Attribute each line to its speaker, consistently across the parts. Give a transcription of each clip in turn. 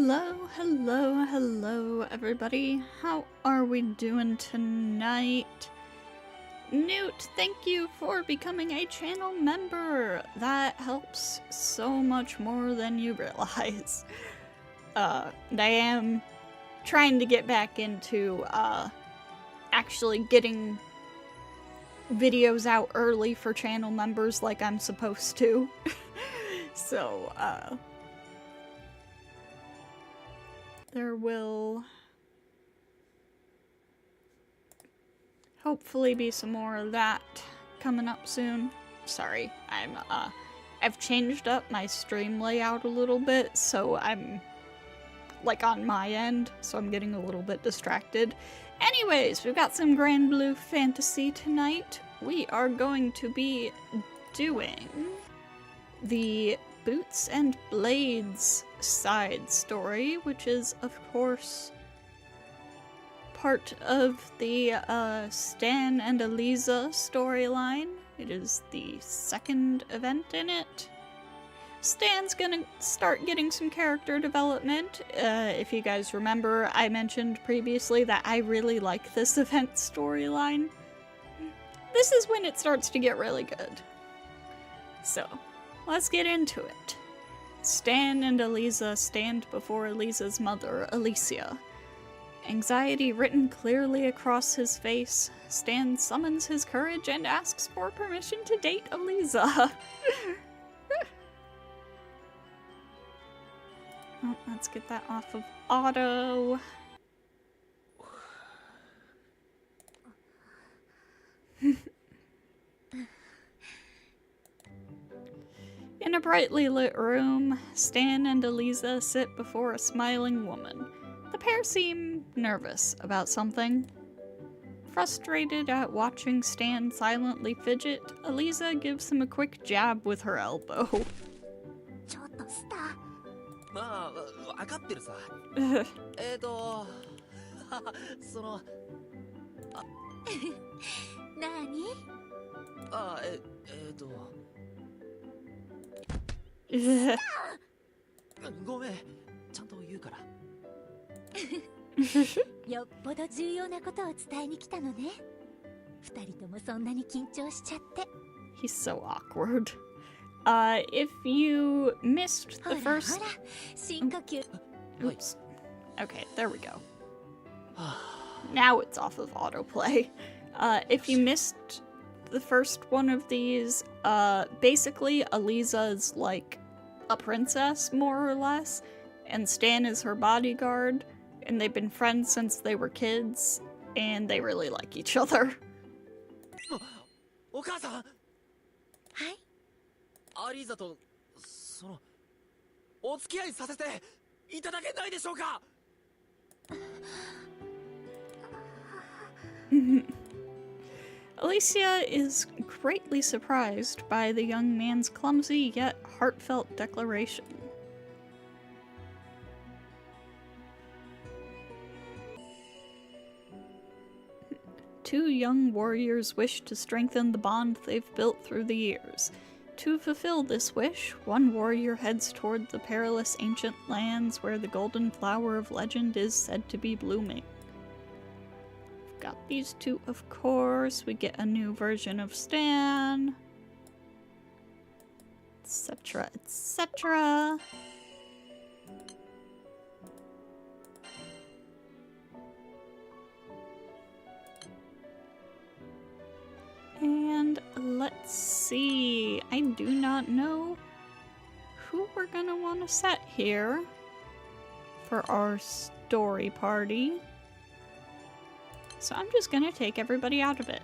Speaker 1: Hello, everybody. How are we doing tonight? Newt, thank you for becoming a channel member. That helps so much more than you realize. I am trying to get back into, actually getting videos out early for channel members like I'm supposed to. So, there will hopefully be some more of that coming up soon. Sorry, I've changed up my stream layout a little bit, so I'm, like, on my end, so I'm getting a little bit distracted. Anyways, we've got some Grand Blue Fantasy tonight. We are going to be doing the Boots and Blades side story, which is, of course, part of the Stan and Aliza storyline. It is the second event in it. Stan's gonna start getting some character development. If you guys remember, I mentioned previously that I really like this event storyline. This is when it starts to get really good. So, let's get into it. Stan and Aliza stand before Aliza's mother, Alicia. Anxiety written clearly across his face, Stan summons his courage and asks for permission to date Aliza. Oh, let's get that off of auto. In a brightly lit room, Stan and Aliza sit before a smiling woman. The pair seem nervous about something. Frustrated at watching Stan silently fidget, Aliza gives him a quick jab with her elbow. He's so awkward. If you missed the first... Oops. Okay, there we go. Now it's off of autoplay. If you missed the first one of these, basically Aliza's like a princess, more or less, and Stan is her bodyguard, and they've been friends since they were kids, and they really like each other. Alicia is greatly surprised by the young man's clumsy yet heartfelt declaration. Two young warriors wish to strengthen the bond they've built through the years. To fulfill this wish, one warrior heads toward the perilous ancient lands where the golden flower of legend is said to be blooming. We've got these two, of course. We get a new version of Stan, etc., etc. And let's see, I do not know who we're gonna want to set here for our story party. So I'm just gonna take everybody out of it.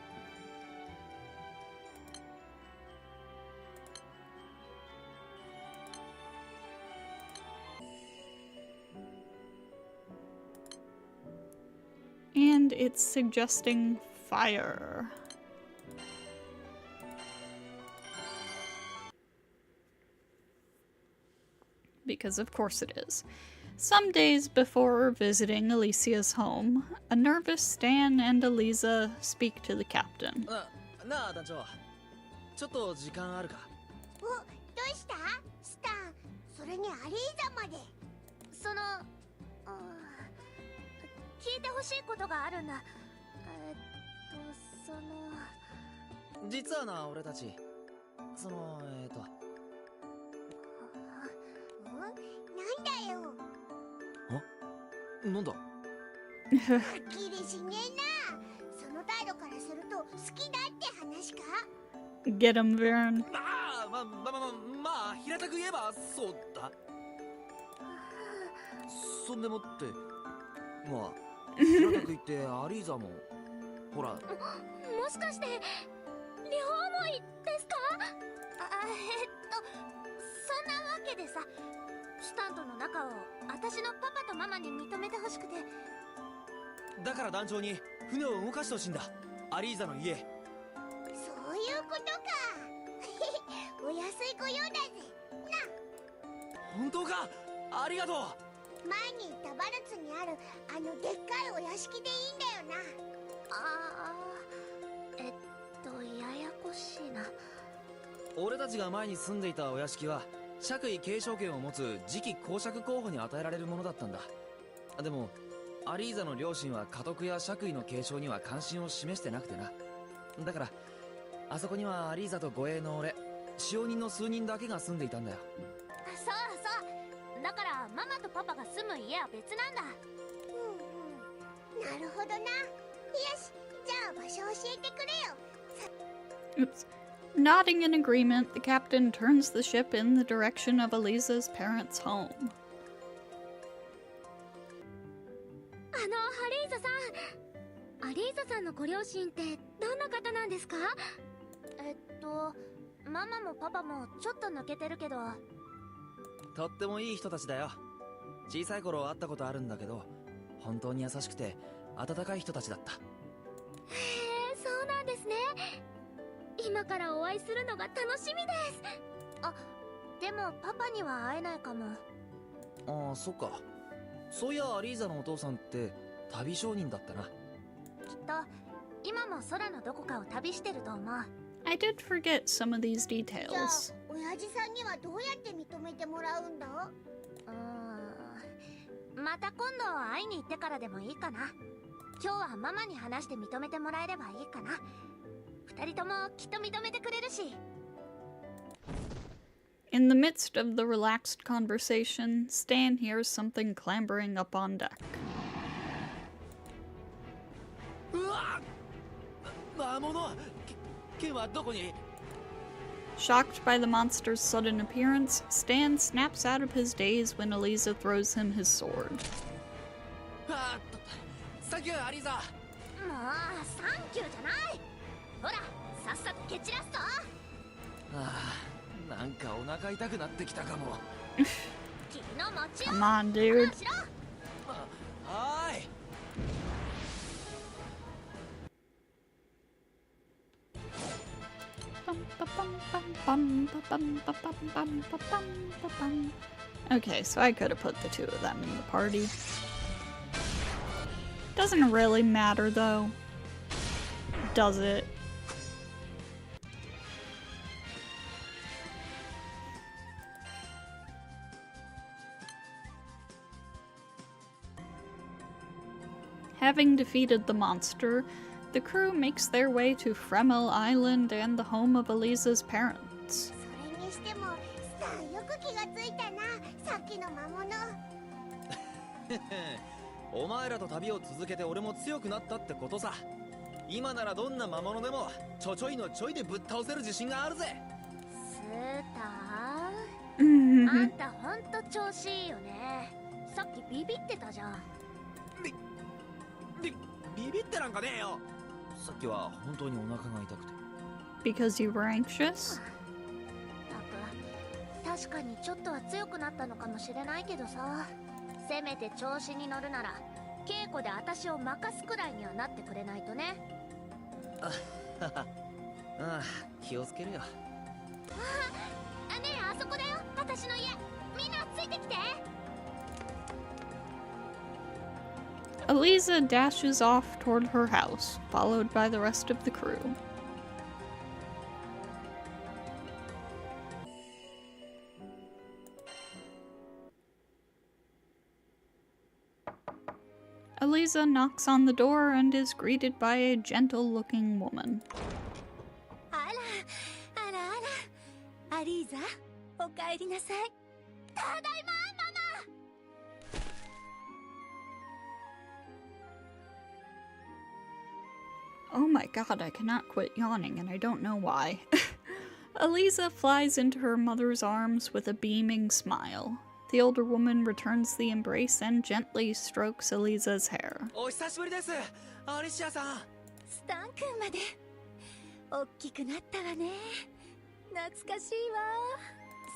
Speaker 1: And it's suggesting fire. Because of course it is. Some days before visiting Alicia's home, a nervous Stan and Aliza speak to the captain.
Speaker 2: どうしたスタン、それにアリーザまで。その、聞いてほしいことがあるんだ。その
Speaker 3: 実はな、俺たち
Speaker 2: なんだよ。
Speaker 3: なんだ。
Speaker 2: はっきりしねえな。その態度からすると好きだって話か。
Speaker 1: Get him, Varen.
Speaker 3: まあ平たく言えばそうだ。そんでもってまあ平たく言ってアリーザもほら。
Speaker 2: もしかして両思いですか？そんなわけでさ、スタントの中を私のパパとママに認めてほしくて。
Speaker 3: だから団長に船を動かしてほしいんだ、アリーザの家。
Speaker 2: そういうことか。お安い御用だぜな。
Speaker 3: 本当か？ありがとう。
Speaker 2: 前に言ったバルツにあるあのでっかいお屋敷でいいんだよな。ややこしいな。
Speaker 3: 俺たちが前に住んでいたお屋敷は爵位継承権を持つ次期公爵候補に与えられるものだったんだ。でもアリーザの両親は家督や爵位の継承には関心を示してなくてな。だからあそこにはアリーザと護衛の俺、使用人の数人だけが住んでいたんだよ。
Speaker 2: そうそう、だからママとパパが住む家は別なんだ。なるほどな。よし、じゃあ場所教えてくれよ。
Speaker 1: Oops. Nodding in agreement, the captain turns the ship in the direction of Aliza's parents' home.
Speaker 2: ハリーザさん。アリーザさんのご両親ってどんな方なんですか？ママもパパもちょっと抜けてるけど。
Speaker 3: とってもいい人たちだよ。小さい頃会ったことあるんだけど、本当に優しくて温かい人たちだった。
Speaker 2: へえ、そうなんですね。今からお会いするのが楽しみです。あ、でもパパには会えないかも。
Speaker 3: ああ、そっか。そういやアリーザのお父さんって旅商人だったな。
Speaker 2: きっと今も空のどこかを旅してると思う。
Speaker 1: I did forget some of these
Speaker 2: じゃあ
Speaker 1: details.
Speaker 2: 親父さんにはどうやって認めてもらうんだ？また今度会いに行ってからでもいいかな。今日はママに話して認めてもらえればいいかな。二人ともきっと認めてくれるし。
Speaker 1: In the midst of the relaxed conversation, Stan hears something clambering up on deck.
Speaker 3: うわっ！魔物！剣はどこに？
Speaker 1: Shocked by the monster's sudden appearance, Stan snaps out of his daze when Aliza throws him his sword.
Speaker 3: あー、サンキューアリーザ。
Speaker 2: もうサンキューじゃない。ほら、さっさと蹴散らすぞ。
Speaker 3: ああ、なんかお腹痛くなってきたかも。
Speaker 2: 君の持ちよ。
Speaker 1: Come on, dude.
Speaker 2: しろ。
Speaker 3: はーい。
Speaker 1: Okay, so I could have put the two of them in the party. Doesn't really matter though, does it? Having defeated the monster, the crew makes their way to Fremel Island and the home of Aliza's parents.
Speaker 2: それにしてもスターよく気がついたな、さっきの魔物。
Speaker 3: お前らと旅を続けて俺も強くなったってことさ。今ならどんな魔物でもちょいのちょいでぶっ倒せる自信があるぜ。
Speaker 2: スーター、あんたほんと調子いいよね。さっきビビってたじゃん。
Speaker 3: ビビってなんかねえよ。さっきは本当にお腹が痛くて。
Speaker 1: Because you were anxious?
Speaker 2: 確かにちょっとは強くなったのかもしれないけどさ、せめて調子に乗るなら稽古で私を任すくらいにはなってくれないとね。
Speaker 3: ああ、気をつけるよ。
Speaker 2: ねえ、あそこだよ、私の家。みんなついてきて。
Speaker 1: Aliza dashes off toward her house, followed by the rest of the crew. Aliza knocks on the door and is greeted by a gentle-looking woman.
Speaker 2: あらあらあら、アリーザ、おかえりなさい。ただいま、ママ。
Speaker 1: Oh my god, I cannot quit yawning, and I don't know why. Aliza flies into her mother's arms with a beaming smile. The older woman returns the embrace and gently strokes Aliza's hair.
Speaker 3: お久しぶりです、アリシアさん。
Speaker 2: スタン君まで大きくなったわね。懐かしいわ。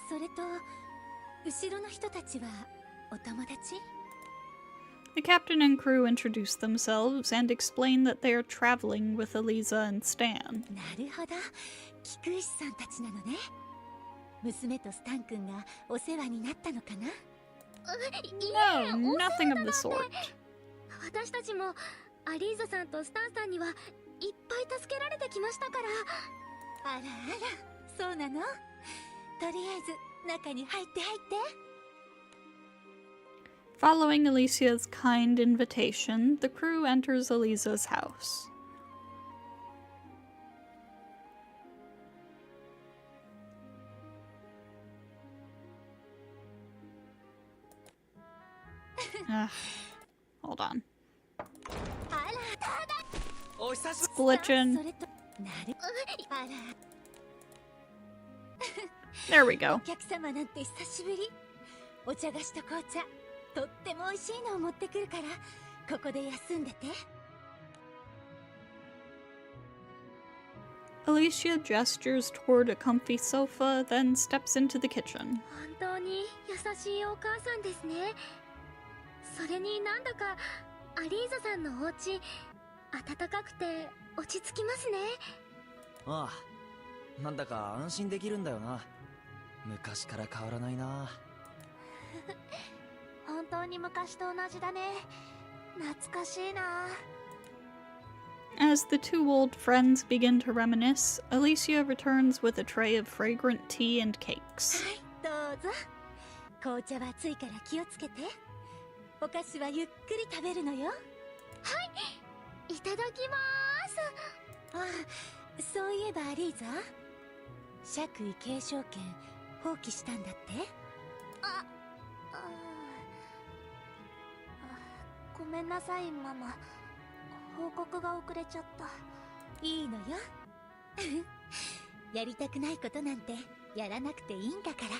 Speaker 2: それと後ろの人たちはお友達？
Speaker 1: The captain and crew introduce themselves and explain that they are traveling with Aliza and Stan.
Speaker 2: なるほど、菊石さんたちなのね。娘とスタン君がお世話になったのかな？
Speaker 1: No, nothing of the sort.
Speaker 2: 私たちもアリーザさんとスタンさんにはいっぱい助けられてきましたから。あらあら、そうなの？とりあえず中に入って入って。
Speaker 1: Following Alicia's kind invitation, the crew enters Aliza's house. Hold on.
Speaker 3: お久し
Speaker 1: It's glitching.
Speaker 2: それとなる。あら。
Speaker 1: There we
Speaker 2: お
Speaker 1: go.
Speaker 2: 客様なんて久しぶり。お茶菓子と紅茶、とっても美味しいのを持ってくるから、ここで休んでて。
Speaker 1: Alicia gestures toward a comfy sofa, then steps into the kitchen.
Speaker 2: 本当に優しいお母さんですね。それになんだかアリーザさんのお家、暖かくて落ち着きますね。
Speaker 3: ああ、なんだか安心できるんだよな。昔から変わらないな。
Speaker 2: 本当に昔と同じだね。懐かしいな。
Speaker 1: As the two old friends begin to reminisce, Alicia returns with a tray of fragrant tea and cakes.
Speaker 2: はい、どうぞ。紅茶は熱いから気をつけて。お菓子はゆっくり食べるのよ。はい、いただきます。あ、そういえばアリーザ、爵位継承権放棄したんだって？ごめんなさい、ママ。報告が遅れちゃった。いいのよ。やりたくないことなんてやらなくていいんだから。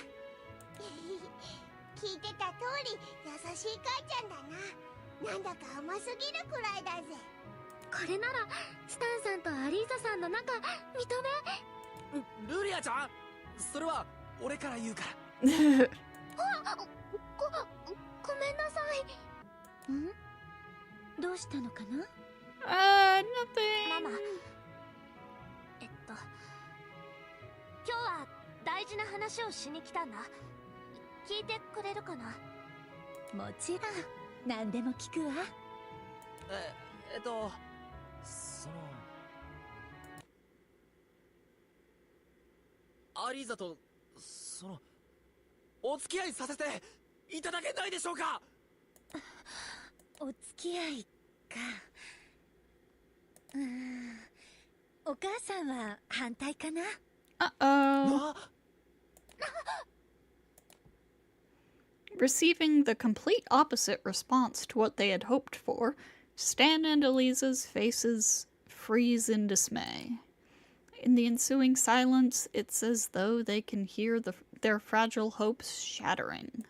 Speaker 4: 聞いてた通り優しい母ちゃんだな。なんだか甘すぎるくらいだぜ。
Speaker 2: これならスタンさんとアリーザさんの仲認め。
Speaker 3: ルリアちゃん、それは俺から言うから。
Speaker 2: ごめんなさい。ん？どうしたのかな？
Speaker 1: Nothing.
Speaker 2: ママ、今日は大事な話をしに来たんだ。聞いてくれるかな？もちろん、何でも聞くわ。
Speaker 3: アリーザとお付き合いさせていただけないでしょうか。
Speaker 2: お付き合いか。お母さんは反対かな？
Speaker 1: Uh-oh. Receiving the complete opposite response to what they had hoped for, Stan and Aliza's faces freeze in dismay. In the ensuing silence, it's as though they can hear their fragile hopes shattering.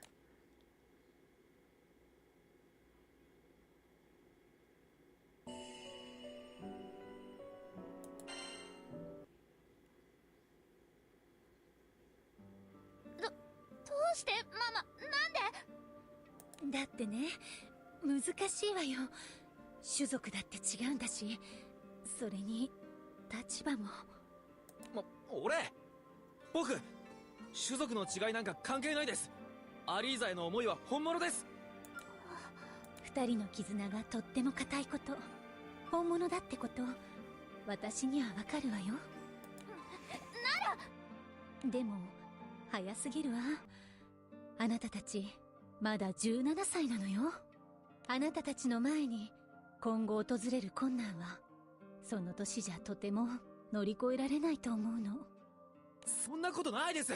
Speaker 2: どうしてママ、なんで？だってね、難しいわよ。種族だって違うんだし、それに立場も。
Speaker 3: 僕、種族の違いなんか関係ないです。アリーザへの思いは本物です。
Speaker 2: 二人の絆がとっても固いこと、本物だってこと、私にはわかるわよ。ならでも早すぎるわ。あなたたちまだ17歳なのよ。あなたたちの前に今後訪れる困難はその年じゃとても乗り越えられないと思うの。
Speaker 3: そんなことないです。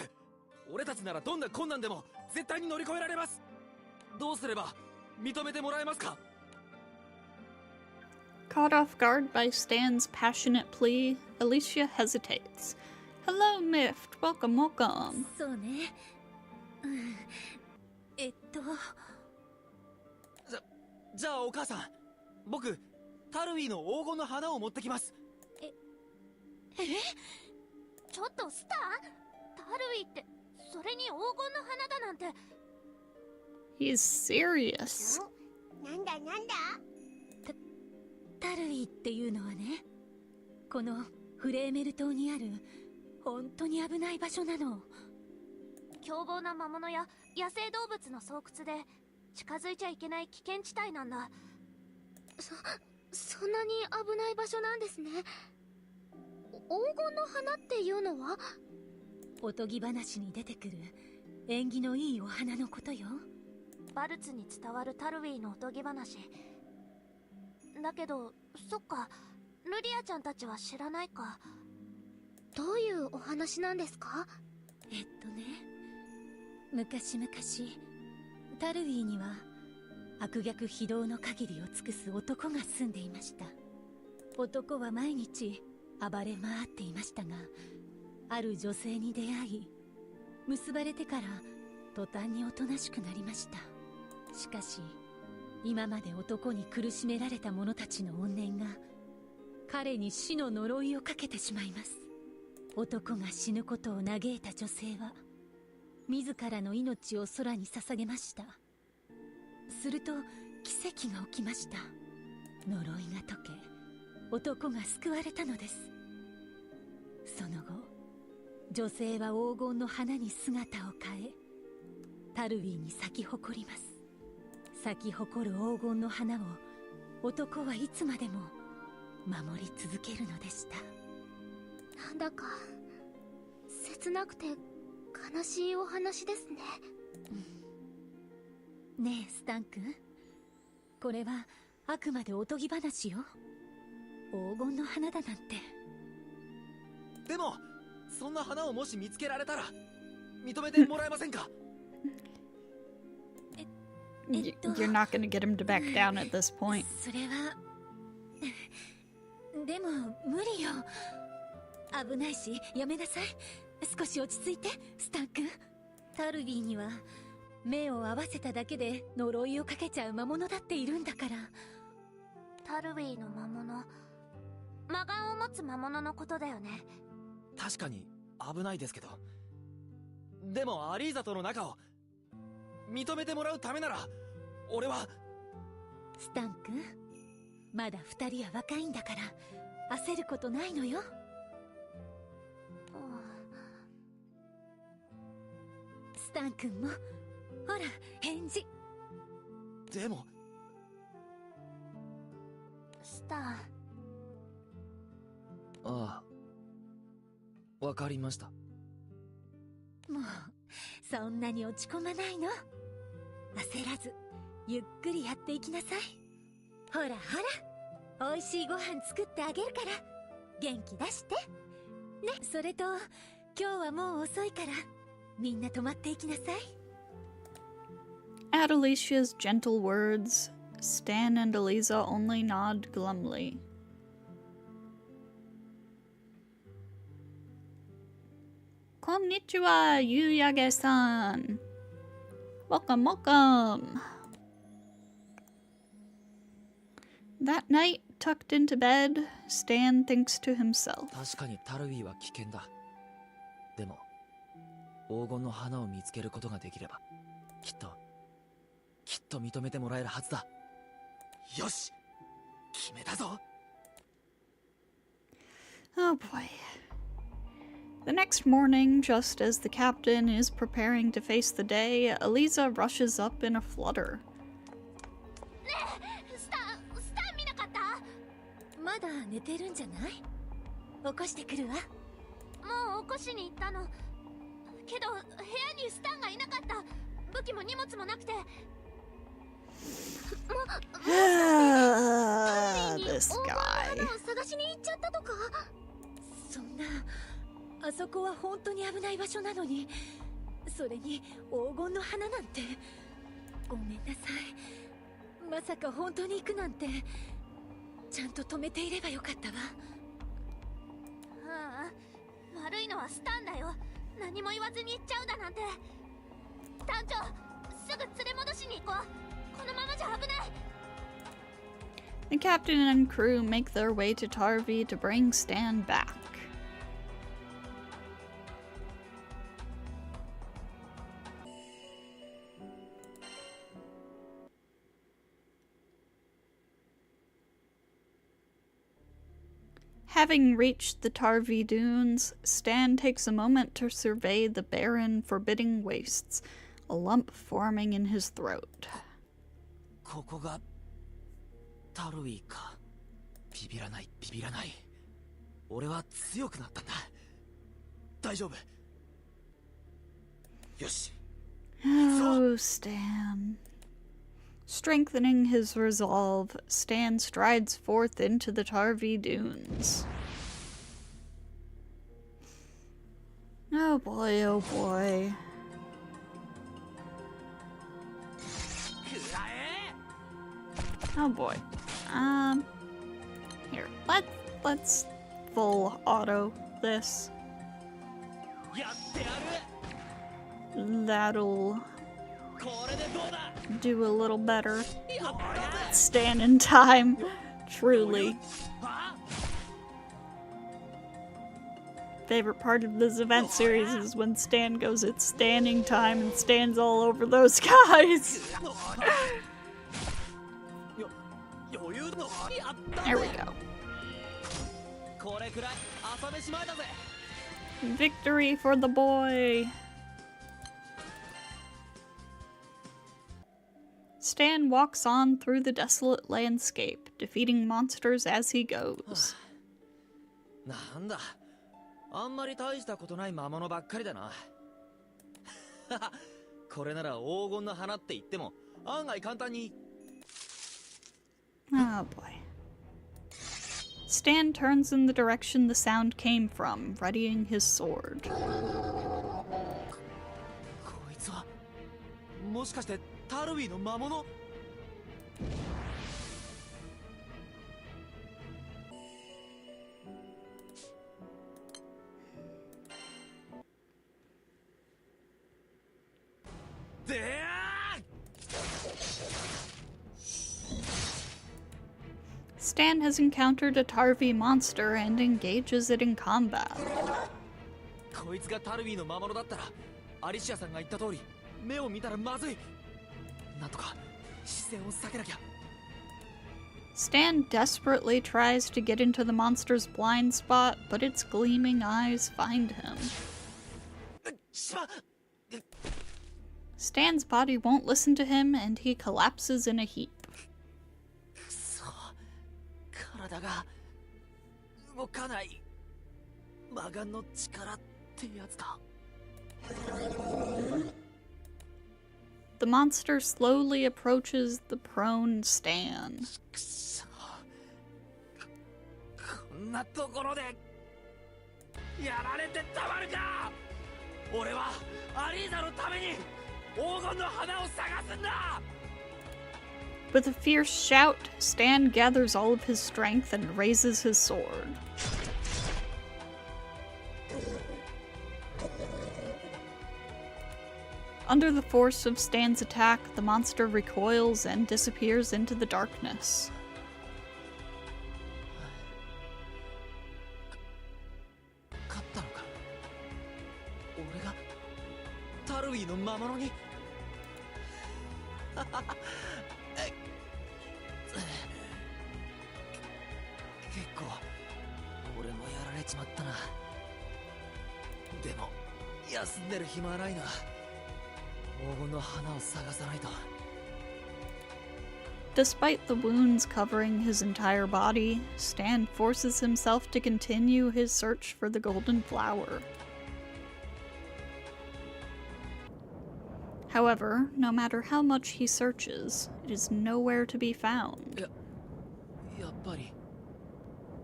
Speaker 3: 俺たちならどんな困難でも絶対に乗り越えられます。どうすれば認めてもらえますか？
Speaker 1: Caught off guard by Stan's passionate plea, Alicia hesitates. Hello, Mift. Welcome, welcome.
Speaker 2: そうね。
Speaker 3: じゃあお母さん、僕タルウィの黄金の花を持ってきます。
Speaker 2: ちょっとスター、タルウィってそれに黄金の花だなんて。
Speaker 1: He's serious.
Speaker 4: なんだなんだ。
Speaker 2: タルウィっていうのはね、このフレーメル島にある本当に危ない場所なの。凶暴な魔物や野生動物の巣窟で近づいちゃいけない危険地帯なんだ。そんなに危ない場所なんですね。黄金の花っていうのはおとぎ話に出てくる縁起のいいお花のことよ。バルツに伝わるタルウィのおとぎ話だけど、そっか、ルリアちゃんたちは知らないか。どういうお話なんですか？昔々タルウィには悪逆非道の限りを尽くす男が住んでいました。男は毎日暴れ回っていましたが、ある女性に出会い、結ばれてから途端におとなしくなりました。しかし今まで男に苦しめられた者たちの怨念が彼に死の呪いをかけてしまいます。男が死ぬことを嘆いた女性は自らの命を空に捧げました。すると奇跡が起きました。呪いが解け、男が救われたのです。その後、女性は黄金の花に姿を変え、タルウィに咲き誇ります。咲き誇る黄金の花を男はいつまでも守り続けるのでした。なんだか切なくて悲しいお話ですね。ねえスタン君、これはあくまでおとぎ話よ。黄金の花だなんて。
Speaker 3: でもそんな花をもし見つけられたら認めてもらえませんか？
Speaker 1: You're not gonna get him to back down at this point.
Speaker 2: それはでも無理よ。危ないしやめなさい。少し落ち着いてスタン君。タルビーには目を合わせただけで呪いをかけちゃう魔物だっているんだから。タルビーの魔物、魔眼を持つ魔物のことだよね。
Speaker 3: 確かに危ないですけど、でもアリーザとの仲を認めてもらうためなら俺は。
Speaker 2: スタン君、まだ二人は若いんだから焦ることないのよ。スタン君もほら返事。
Speaker 3: でも
Speaker 2: スタン。
Speaker 3: ああ、わかりました。
Speaker 2: もうそんなに落ち込まないの。焦らずゆっくりやっていきなさい。ほらほら、おいしいご飯作ってあげるから元気出してね。それと今日はもう遅いからみんな泊まっていきなさい。
Speaker 1: At Alicia's gentle words, Stan and Aliza only nod glumly. Konnichiwa, Yuyage-san. Welcome, welcome. That night, tucked into bed, Stan thinks to himself.
Speaker 3: 確かにタルウィは危険だ。でも黄金の花を見つけることができればきっと認めてもらえるはずだ。よし、決めたぞ。
Speaker 1: Oh boy. The next morning, just as the captain is preparing to face the day, Aliza rushes up in a flutter.
Speaker 2: スタン見なかった？まだ寝てるんじゃない？起こしてくるわ。もう起こしに行ったの。けど部屋にスタンがいなかった。武器も荷物もなくて。
Speaker 1: This guy.
Speaker 2: 探しに行っちゃったとか。そんな、あそこは本当に危ない場所なのに、それに黄金の花なんて。ごめんなさい。まさか本当に行くなんて。ちゃんと止めていればよかったわ。ああ、悪いのはスタンだよ。何も言わずに行っちゃうだなんて。団長、すぐ連れ戻しに行こう。このままじゃ危ない。
Speaker 1: The captain and crew make their way to Tarvi to bring Stan back. Having reached the Tarvi Dunes, Stan takes a moment to survey the barren, forbidding wastes, a lump forming in his throat.
Speaker 3: ここがタルウィーか。ビビらないビビらない。俺は強くなったんだ。大丈夫。よし。
Speaker 1: Oh, Stan. Strengthening his resolve, Stan strides forth into the Tarvi Dunes. Oh boy, oh boy. Oh boy. Here, let's full auto this. That'll do a little better. Stan in time, truly. Favorite part of this event series is when Stan goes it's standing time and stands all over those guys. There we go. Victory for the boy. Stan walks on through the desolate landscape, defeating monsters as he goes.
Speaker 3: なんだ、あんまり大したことない魔物ばっかりだな。これなら黄金の花って言っても案外簡単に。
Speaker 1: Oh boy. Stan turns in the direction the sound came from, readying his sword.
Speaker 3: こいつはもしかしてタルウィの魔物？
Speaker 1: Stan has encountered a Tarvi monster and engages it in combat.
Speaker 3: こいつがタルウィの魔物だったら、アリシアさんが言った通り、目を見たらまずい。なんとか視線を避けなきゃ。
Speaker 1: Stan desperately tries to get into the monster's blind spot, but its gleaming eyes find him. Stan's body won't listen to him, and he collapses in a heap.
Speaker 3: 体が動かない。魔眼の力ってやつか。
Speaker 1: The monster slowly approaches the prone Stan.
Speaker 3: くそ。こんなところでやられてたまるか。俺はアリーザのために黄金の花を探すんだ。
Speaker 1: With a fierce shout, Stan gathers all of his strength and raises his sword. Under the force of Stan's attack, the monster recoils and disappears into the darkness.
Speaker 3: 勝ったのか。俺がタルウィの魔物に。結構俺もやられちまったな。でも休んでる暇はないな。黄金の花を探さないと。
Speaker 1: Despite the wounds covering his entire body, Stan forces himself to continue his search for the golden flower. However, no matter how much he searches, it is nowhere to be found.
Speaker 3: やっぱり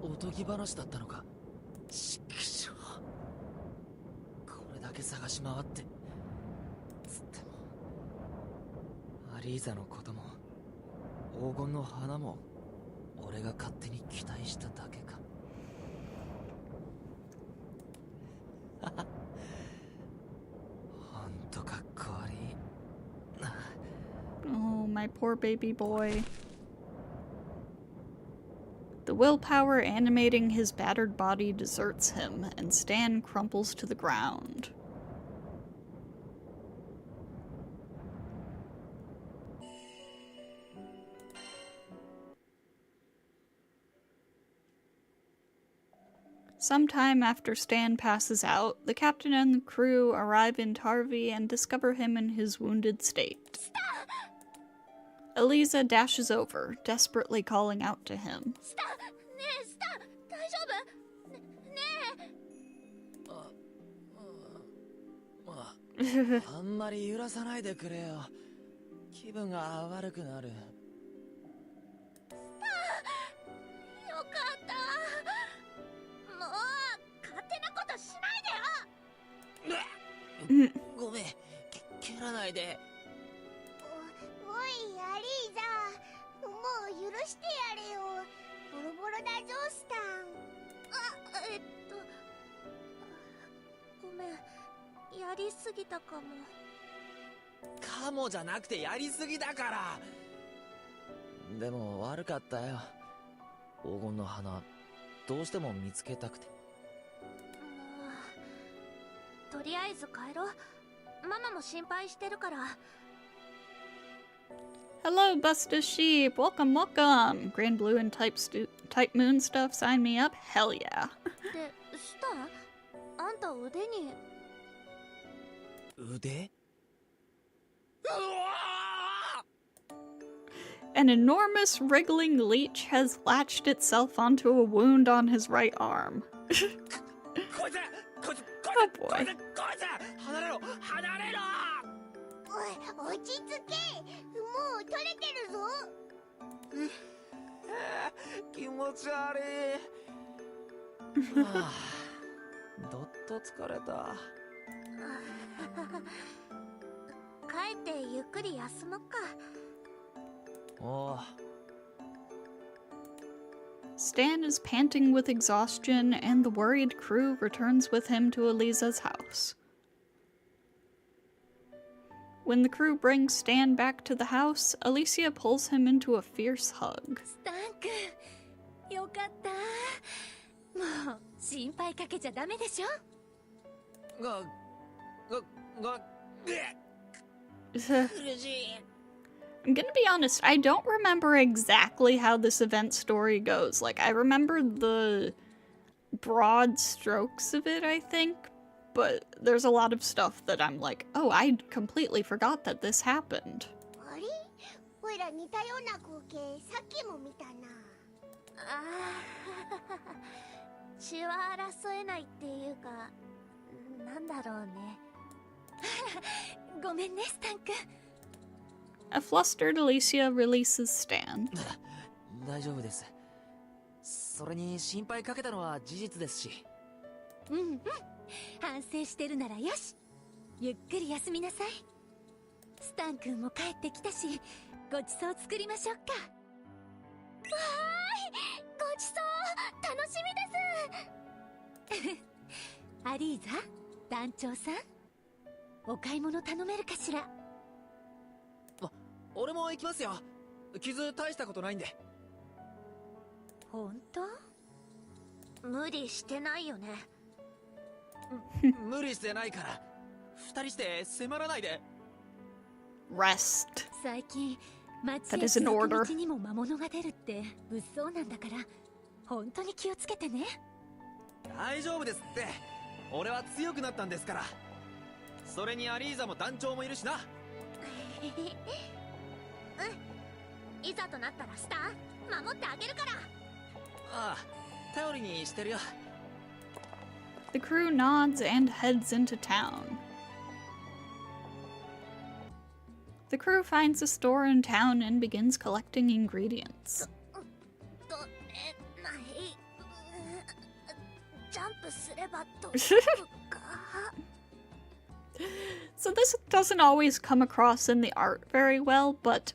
Speaker 3: おとぎ話だったのか。ちくしょう。これだけ探し回ってつってもアリーザのことも黄金の花も俺が勝手に期待しただけか。ほんとかっこ悪い。
Speaker 1: Oh, my poor baby boy. The willpower animating his battered body deserts him, and Stan crumples to the ground. Sometime after Stan passes out, the captain and the crew arrive in Tarvi and discover him in his wounded state. Aliza dashes over, desperately calling out to him.
Speaker 2: スタねえスタ大丈夫ねえ
Speaker 3: あんまり揺らさないでくれよ。気分が悪くなる。
Speaker 2: よかったもう勝手なことしないでよ
Speaker 3: ごめん、蹴らないで。
Speaker 4: おいアリーザ、もう許してやれよ。ボロボロだぞスタン。
Speaker 2: ごめんやりすぎたかも。
Speaker 3: かもじゃなくてやりすぎだから。でも悪かったよ。黄金の花どうしても見つけたくて。
Speaker 2: とりあえず帰ろう。ママも心配してるから。
Speaker 1: Hello, Busta Sheep. Welcome, welcome. Grand Blue and Type Moon stuff. Sign me up. Hell yeah.
Speaker 2: でスタあんた腕に
Speaker 3: 腕？
Speaker 1: An enormous wriggling leech has latched itself onto a wound on his right arm. Oh boy.
Speaker 3: 離れろ離れろ。
Speaker 4: おい落ち着け、もう取れてるぞ。
Speaker 3: 気持ち悪い。はあ、どっと疲れた。
Speaker 2: 帰ってゆっくり休もっか。
Speaker 3: おう。
Speaker 1: Stan is panting with exhaustion, and the worried crew returns with him to Aliza's house. When the crew brings Stan back to the house, Alicia pulls him into a fierce hug.
Speaker 2: スタン君よかった。もう心配かけちゃダメでしょ。
Speaker 1: I'm gonna be honest, I don't remember exactly how this event story goes. Like, I remember the broad strokes of it, I think, but there's a lot of stuff that I'm like, oh, I completely forgot that this happened.
Speaker 4: あれ、おいら似たような光景さっきも見たな。
Speaker 2: 血は争えないっていうか、なんだろうね。ごめんね、スタン君。
Speaker 1: A flustered Alicia releases Stan.
Speaker 3: 大丈夫です。それに心配かけたのは事実ですし。
Speaker 2: うんうん。反省してるならよし。ゆっくり休みなさい。スタン君も帰ってきたし、ごちそう作りましょうか。わーい、ごちそう楽しみです。アリーザ、団長さん、お買い物頼めるかしら。
Speaker 3: 俺も行きますよ。傷大したことないんで。
Speaker 2: 本当？無理してないよね。
Speaker 3: 無理してないから。二人して迫らないで。
Speaker 1: Rest.
Speaker 2: 最近街
Speaker 1: That
Speaker 2: へ
Speaker 1: is an
Speaker 2: 続
Speaker 1: order.
Speaker 2: く道にも魔物が出るって物騒なんだから、本当に気をつけてね。
Speaker 3: 大丈夫ですって。俺は強くなったんですから。それにアリーザも団長もいるしな。
Speaker 2: うん、いざとなったらスター守ってあげるから。
Speaker 3: ああ、頼りにしてるよ。
Speaker 1: The crew nods and heads into town. The crew finds a store in town and begins collecting ingredients.
Speaker 2: ないジャンプすればとか
Speaker 1: So this doesn't always come across in the art very well, but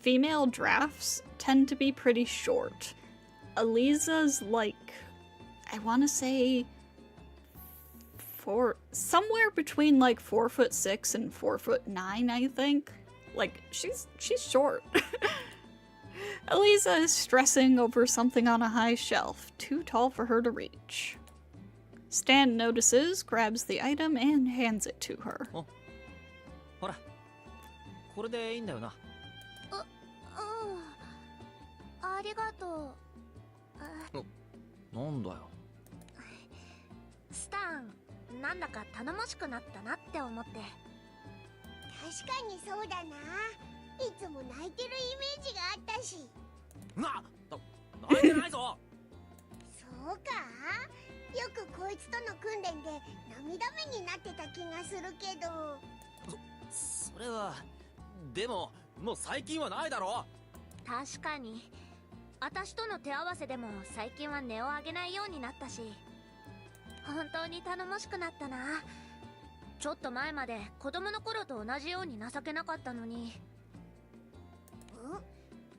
Speaker 1: female drafts tend to be pretty short. Aliza's like, I want to say somewhere between like 4'6" and 4'9", I think. Like she's short. Aliza is stressing over something on a high shelf, too tall for her to reach. Stan notices, grabs the item, and hands it to her.
Speaker 3: ほら、これでいいんだよな。
Speaker 2: ありがとう。
Speaker 3: なんだよ。
Speaker 2: スタン、なんだか頼もしくなったなって思って。
Speaker 4: 確かにそうだな。いつも泣いてるイメージがあったし。
Speaker 3: 泣いてないぞ。
Speaker 4: そうか。よくこいつとの訓練で涙目になってた気がするけど。
Speaker 3: それはでももう最近はないだろ。
Speaker 2: 確かに私との手合わせでも最近は値を上げないようになったし、本当に頼もしくなったな。ちょっと前まで子供の頃と同じように情けなかったのに。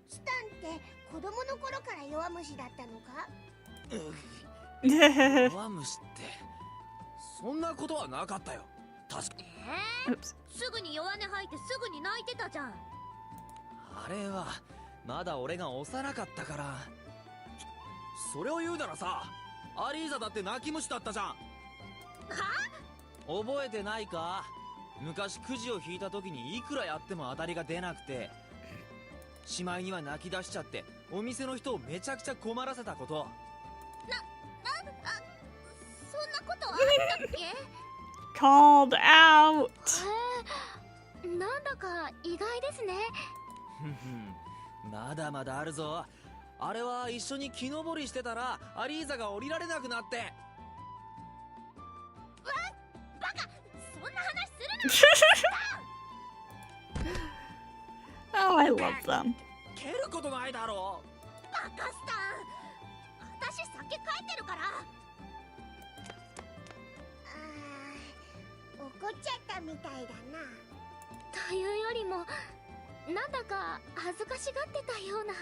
Speaker 4: スタンって子供の頃から弱虫だったのか？
Speaker 3: 弱虫ってそんなことはなかったよ。確かに。
Speaker 2: すぐに弱音吐いてすぐに泣いてたじゃん。
Speaker 3: あれはまだ俺が幼かったから。それを言うならさ、アリーザだって泣き虫だったじゃん。は？覚えてないか？昔くじを引いた時にいくらやっても当たりが出なくて、しまいには泣き出しちゃってお店の人をめちゃくちゃ困らせたこと。
Speaker 2: そんなことあったっけ？
Speaker 1: Called out!
Speaker 2: なんだか意外ですね。
Speaker 3: まだまだあるぞ。あれは一緒に木登りしてたらアリーザが降りられなくなって。
Speaker 2: バカ、そんな話するな。
Speaker 1: Oh, I love them.
Speaker 3: 蹴ることないだろ。
Speaker 2: バカスタン、私酒帰ってるから。
Speaker 4: 怒っちゃったみたいだな。
Speaker 2: というよりもなんだか恥ずかしがってたような。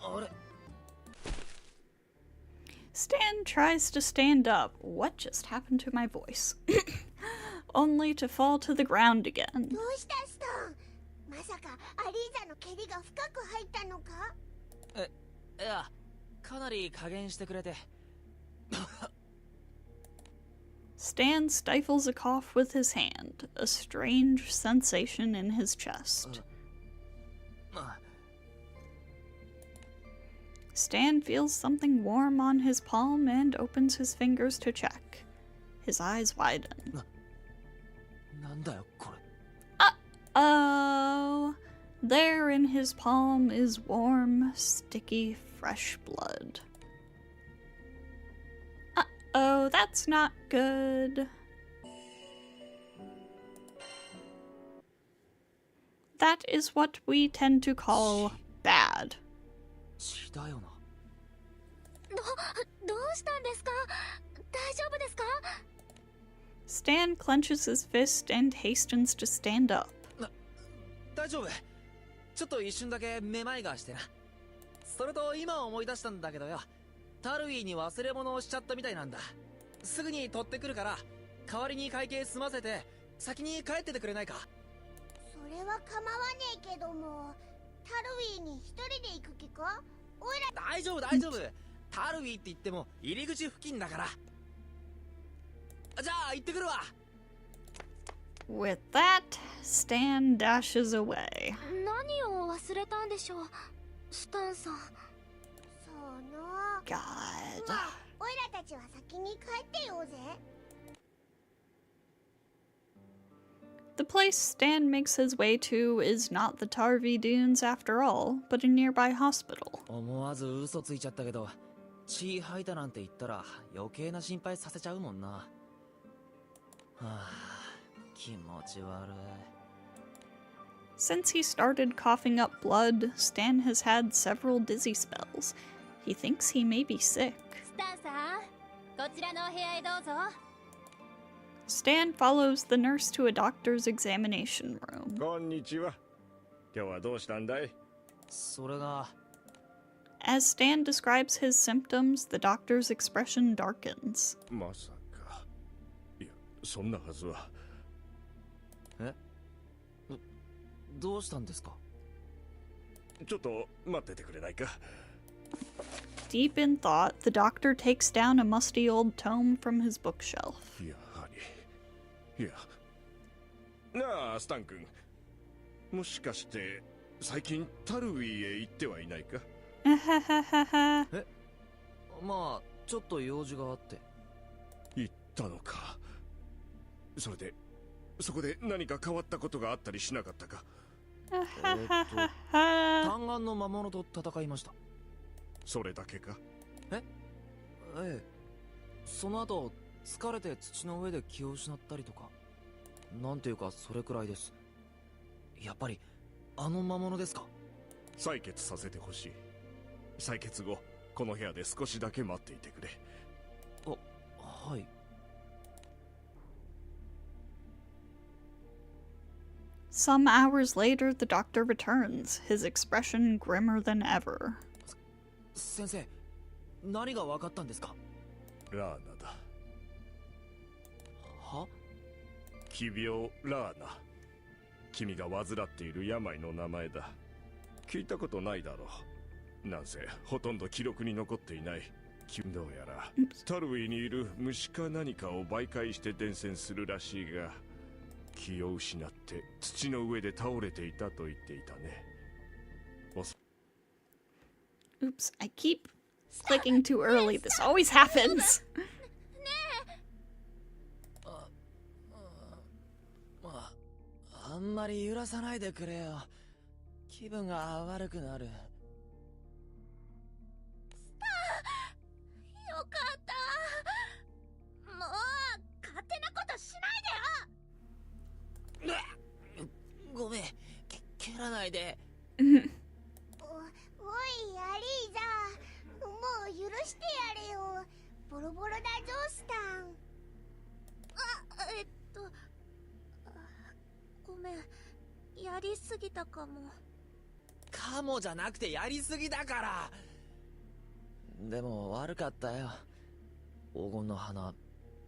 Speaker 3: あれ？
Speaker 1: Stan tries to stand up. What just happened to my voice? Only to fall to the ground again.
Speaker 4: どうしたスタン？まさかアリーザの蹴りが深く入ったのか？
Speaker 3: いや、かなり加減してくれて。
Speaker 1: Stan stifles a cough with his hand, a strange sensation in his chest. Stan feels something warm on his palm and opens his fingers to check. His eyes widen.
Speaker 3: なんだよこれ。
Speaker 1: Uh-oh. There in his palm is warm, sticky, fresh blood. Uh-oh, that's not good. That is what we tend to call bad.
Speaker 3: 血だよな。
Speaker 2: どうしたんですか？大丈夫ですか？
Speaker 1: Stan clenches his fist and hastens to stand up.
Speaker 3: 大丈夫。ちょっと一瞬だけめまいがしてな。それと今思い出したんだけどよ、タルウィーに忘れ物をしちゃったみたいなんだ。すぐに取ってくるから代わりに会計済ませて先に帰っててくれないか？
Speaker 4: それは構わねえけども、タルウィーに一人で行く気か？おいら。
Speaker 3: 大丈夫大丈夫。タルウィーって言っても入り口付近だから。じゃあ行ってくるわ。
Speaker 1: With that, Stan dashes away.
Speaker 2: 何を忘れたんでしょう、スタンさん。
Speaker 4: そうの。
Speaker 1: God.
Speaker 4: まあ、おいらたちは先に帰ってようぜ。
Speaker 1: The place Stan makes his way to is not the Tarvi Dunes after all, but a nearby hospital.
Speaker 3: 思わず嘘ついちゃったけど、血吐いたなんて言ったら余計な心配させちゃうもんな。はあ、気持ち悪い。
Speaker 1: Since he started coughing up blood, Stan has had several dizzy spells. He thinks he may be sick.
Speaker 2: スターさん、こちらのお部屋へどうぞ。
Speaker 1: Stan follows the nurse to a doctor's examination room.
Speaker 5: こんにちは。今日はどうしたんだい？
Speaker 3: それが
Speaker 1: As Stan describes his symptoms, the doctor's expression darkens.
Speaker 5: まさか。いや、そんなはずは。
Speaker 3: どうしたんですか？
Speaker 5: ちょっと待っててくれないか。
Speaker 1: Deep in thought, the doctor takes down a musty old tome from his bookshelf.
Speaker 5: やはり。いや。なあ、スタン君。もしかして、最近タルウィへ行ってはいないか？
Speaker 3: まあちょっと用事があって。
Speaker 5: 行ったのか。それで、そこで何か変わったことがあったりしなかったか？
Speaker 3: 単眼の魔物と戦いました。
Speaker 5: それだけか？
Speaker 3: ええ。その後疲れて土の上で気を失ったりとか、なんていうかそれくらいです。やっぱりあの魔物ですか？
Speaker 5: 採血させてほしい。採血後この部屋で少しだけ待っていてくれ。
Speaker 3: はい。
Speaker 1: Some hours later, the doctor returns, his expression grimmer than ever.
Speaker 3: 先生、何が分かったんですか？
Speaker 5: ラーナだ。
Speaker 3: は？
Speaker 5: 奇病ラーナ。君が患っている病の名前だ。聞いたことないだろう。なんせほとんど記録に残っていない。どうやらタルウィにいる虫か何かを媒介して伝染するらしいが、気を失って土の上で倒れていたと言っていたね。
Speaker 1: Oops, I keep clicking too early. This always happens.
Speaker 3: あんまり揺らさないでくれよ。気分が悪くなる。
Speaker 2: よかった。もう勝手なことしないでよ。
Speaker 3: ごめん、蹴らないで。
Speaker 4: おいアリーザ、もう許してやれよ。ボロボロだぞスタン。
Speaker 2: ごめん、やりすぎたかも。
Speaker 3: かもじゃなくてやりすぎだから。でも悪かったよ。黄金の花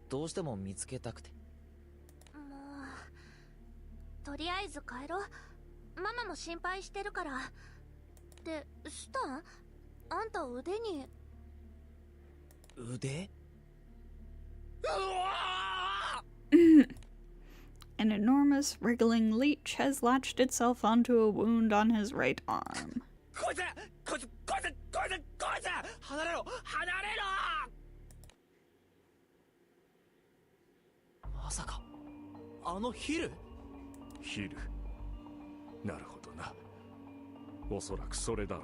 Speaker 3: どうしても見つけたくて。
Speaker 2: もうとりあえず帰ろう。ママも心配してるから。でスタン、あんた腕に。
Speaker 3: 腕？
Speaker 1: An enormous, wriggling leech has latched itself onto a wound on his right arm.
Speaker 3: こいつ離れろ離れろ。まさかあのヒル？
Speaker 5: ヒル。なるほどな。おそらくそれだろ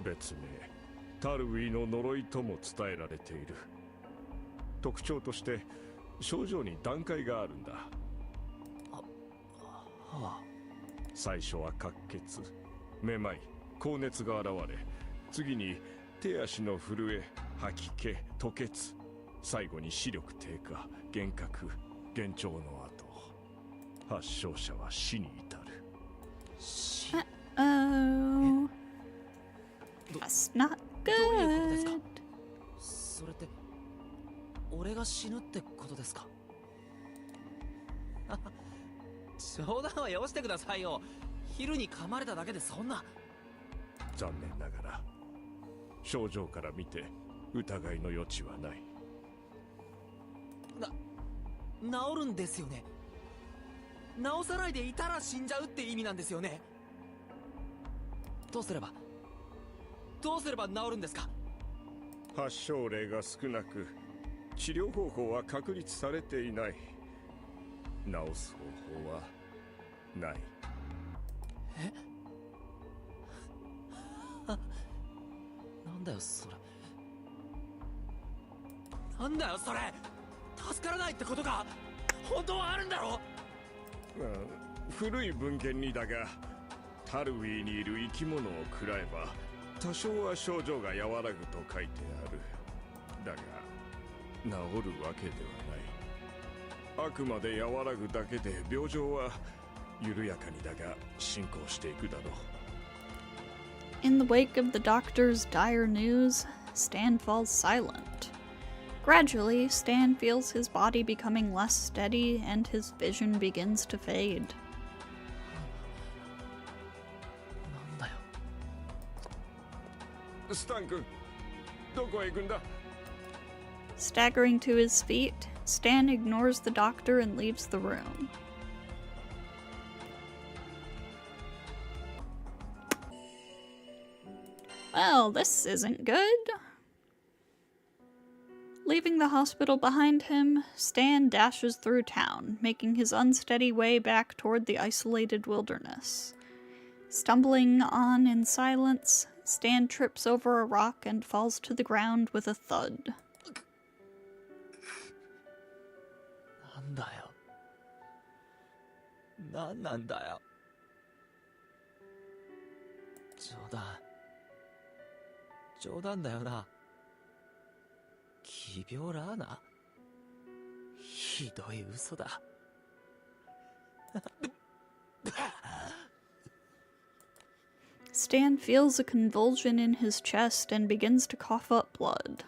Speaker 5: う。別名タルウィの呪いとも伝えられている。特徴として症状に段階があるんだ。最初は滑血、めまい、高熱が現れ、次に手足の震え、吐き気、吐血、最後に視力低下、幻覚、幻聴の後、発症者は死に至る。
Speaker 1: Oh. That's not
Speaker 3: どういうことですか？
Speaker 1: good.
Speaker 3: それって俺が死ぬってことですか？冗談はよしてくださいよ。ヒルに噛まれただけでそんな。
Speaker 5: 残念ながら症状から見て疑いの余地はない。
Speaker 3: 治るんですよね？治さないでいたら死んじゃうって意味なんですよね？どうすれば治るんですか？
Speaker 5: 発症例が少なく、治療方法は確立されていない。治す方法はない。
Speaker 3: え？なんだよそれ。なんだよそれ。助からないってことか？本当はあるんだろ。
Speaker 5: 古い文献にだが、タルウィーにいる生き物を食らえば多少は症状が和らぐと書いてある。だが治るわけではない。あくまで和らぐだけで病状は緩やかにだが進行していくだろう。
Speaker 1: In the wake of the doctor's dire news, Stan falls silent. Gradually, Stan feels his body becoming less steady and his vision begins to fade.
Speaker 3: なんだよ。
Speaker 5: スタン君、どこへ行くんだ？
Speaker 1: Staggering to his feet, Stan ignores the doctor and leaves the room. Well, this isn't good. Leaving the hospital behind him, Stan dashes through town, making his unsteady way back toward the isolated wilderness. Stumbling on in silence, Stan trips over a rock and falls to the ground with a thud.
Speaker 3: なんだよ。なんなんだよ。冗談だよな。奇病ラーナ？ひどい嘘だ。
Speaker 1: Stan feels a convulsion in his chest and begins to cough up blood.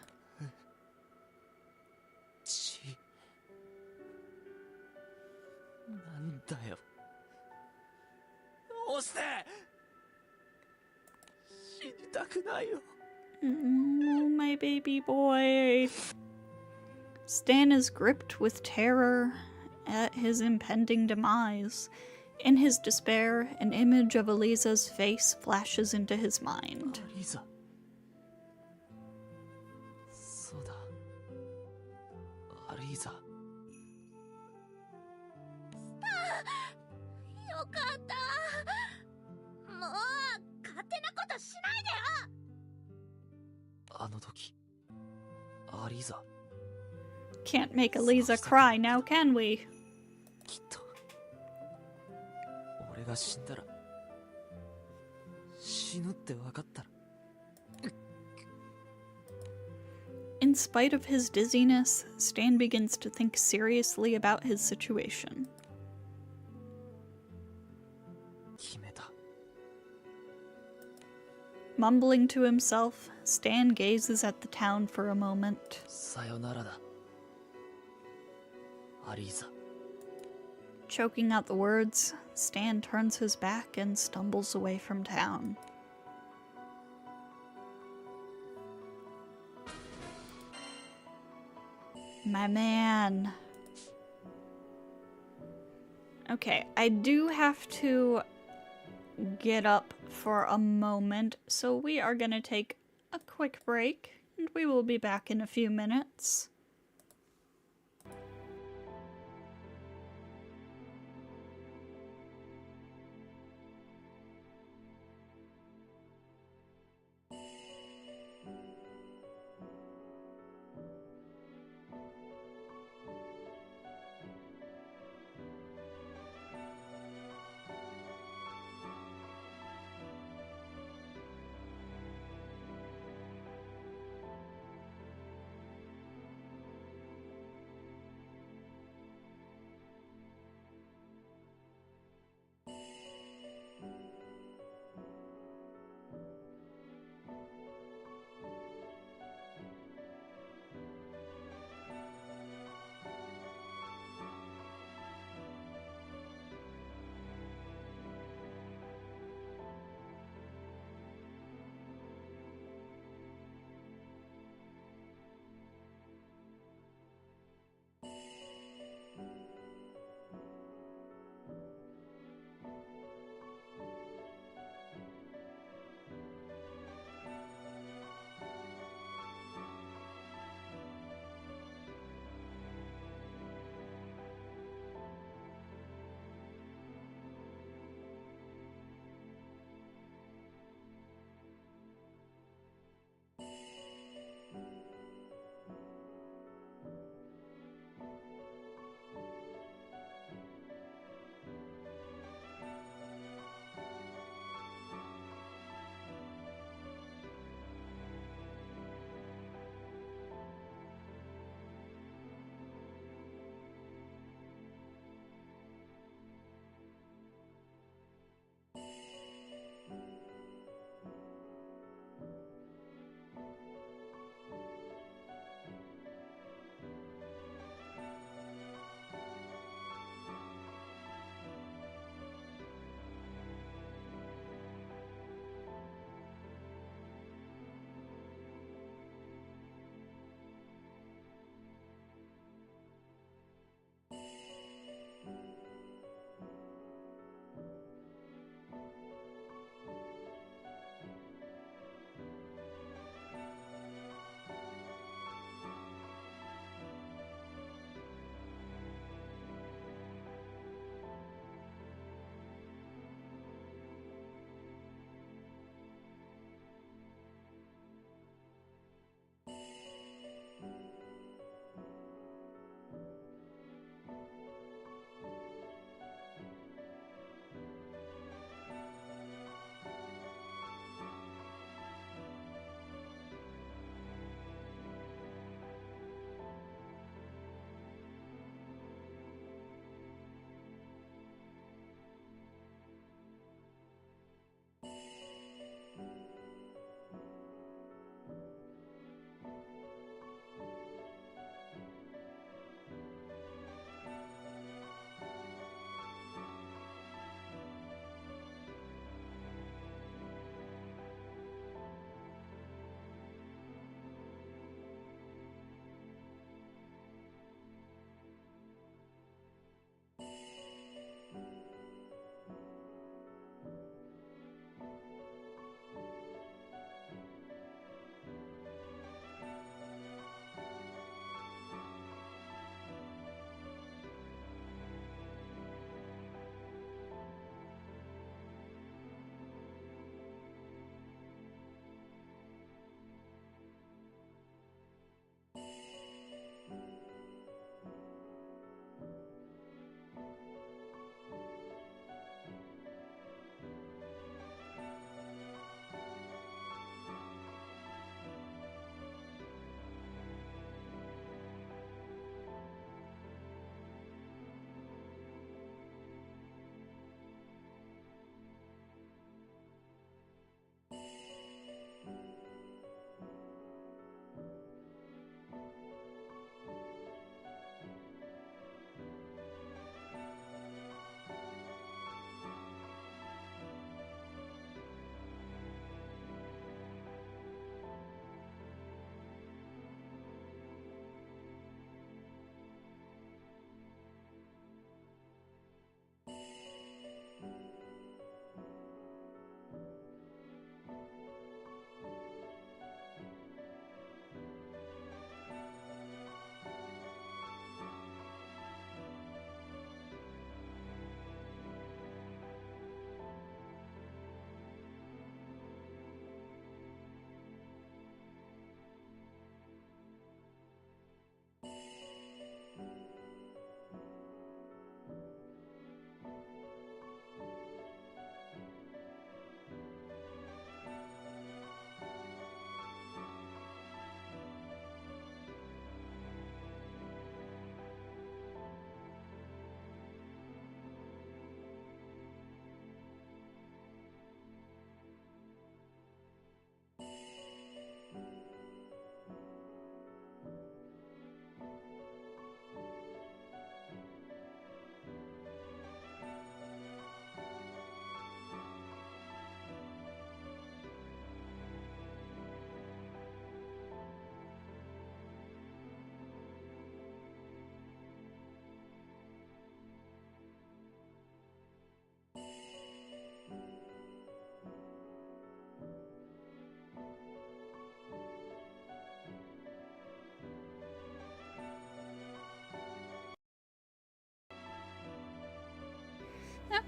Speaker 3: なんだよ。どうして？死にたくないよ。
Speaker 1: Oh, my baby boy. Stan is gripped with terror at his impending demise. In his despair, an image of Aliza's face flashes into his mind.
Speaker 3: アリーザ。そうだ。アリーザ。
Speaker 2: よかった。もう勝手なことしないでよ。
Speaker 3: あの時、アリーザ。
Speaker 1: Can't make Aliza cry now, can we?
Speaker 3: きっと俺が死んだら死ぬって分かったら。
Speaker 1: In spite of his dizziness, Stan begins to think seriously about his situation.
Speaker 3: 決めた。
Speaker 1: Mumbling to himself, Stan gazes at the town for a moment.
Speaker 3: さよならだ。アリーザ。
Speaker 1: Choking out the words, Stan turns his back and stumbles away from town. My man. Okay, I do have to get up for a moment, so we are gonna take a quick break, and we will be back in a few minutes.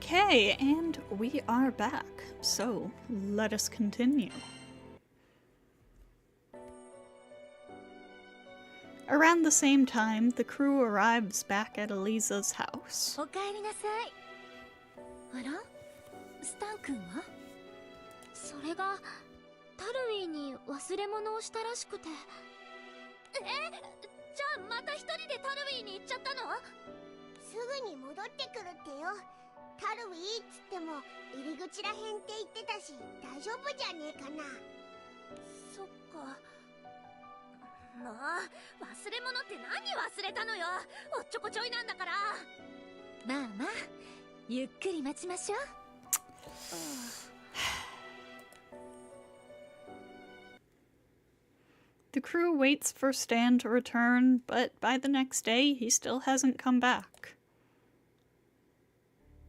Speaker 1: Okay, and we are back. So, let us continue. Around the same time, the crew arrives back at Aliza's house.
Speaker 2: おかえりなさい。あら、スタン君は？それがタルウィーに忘れ物をしたらしくて。じゃあまた一人でタルウィーに行っちゃったの？
Speaker 4: すぐに戻ってくるってよ。タルウィーっつっても入り口らへんって言ってたし、大丈夫じゃねえかな。
Speaker 2: そっか。もう忘れ物って何忘れたのよ。おっちょこちょいなんだから。まあまあ、ゆっくり待ちましょう。
Speaker 1: The crew waits for Stan to return, but by the next day, he still hasn't come back.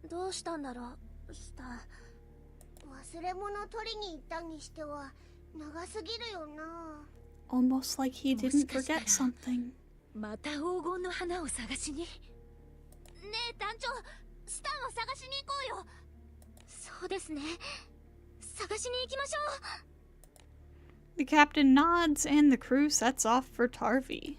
Speaker 2: どうしたんだろう、スタン。
Speaker 4: 忘れ物取りに行ったにしては長すぎるよな。
Speaker 1: Almost like he didn't forget something.
Speaker 2: また黄金の花を探しに。ねえ団長、スタンを探しに行こうよ。そうですね、探しに行きましょう。
Speaker 1: The captain nods and the crew sets off for Tarvi.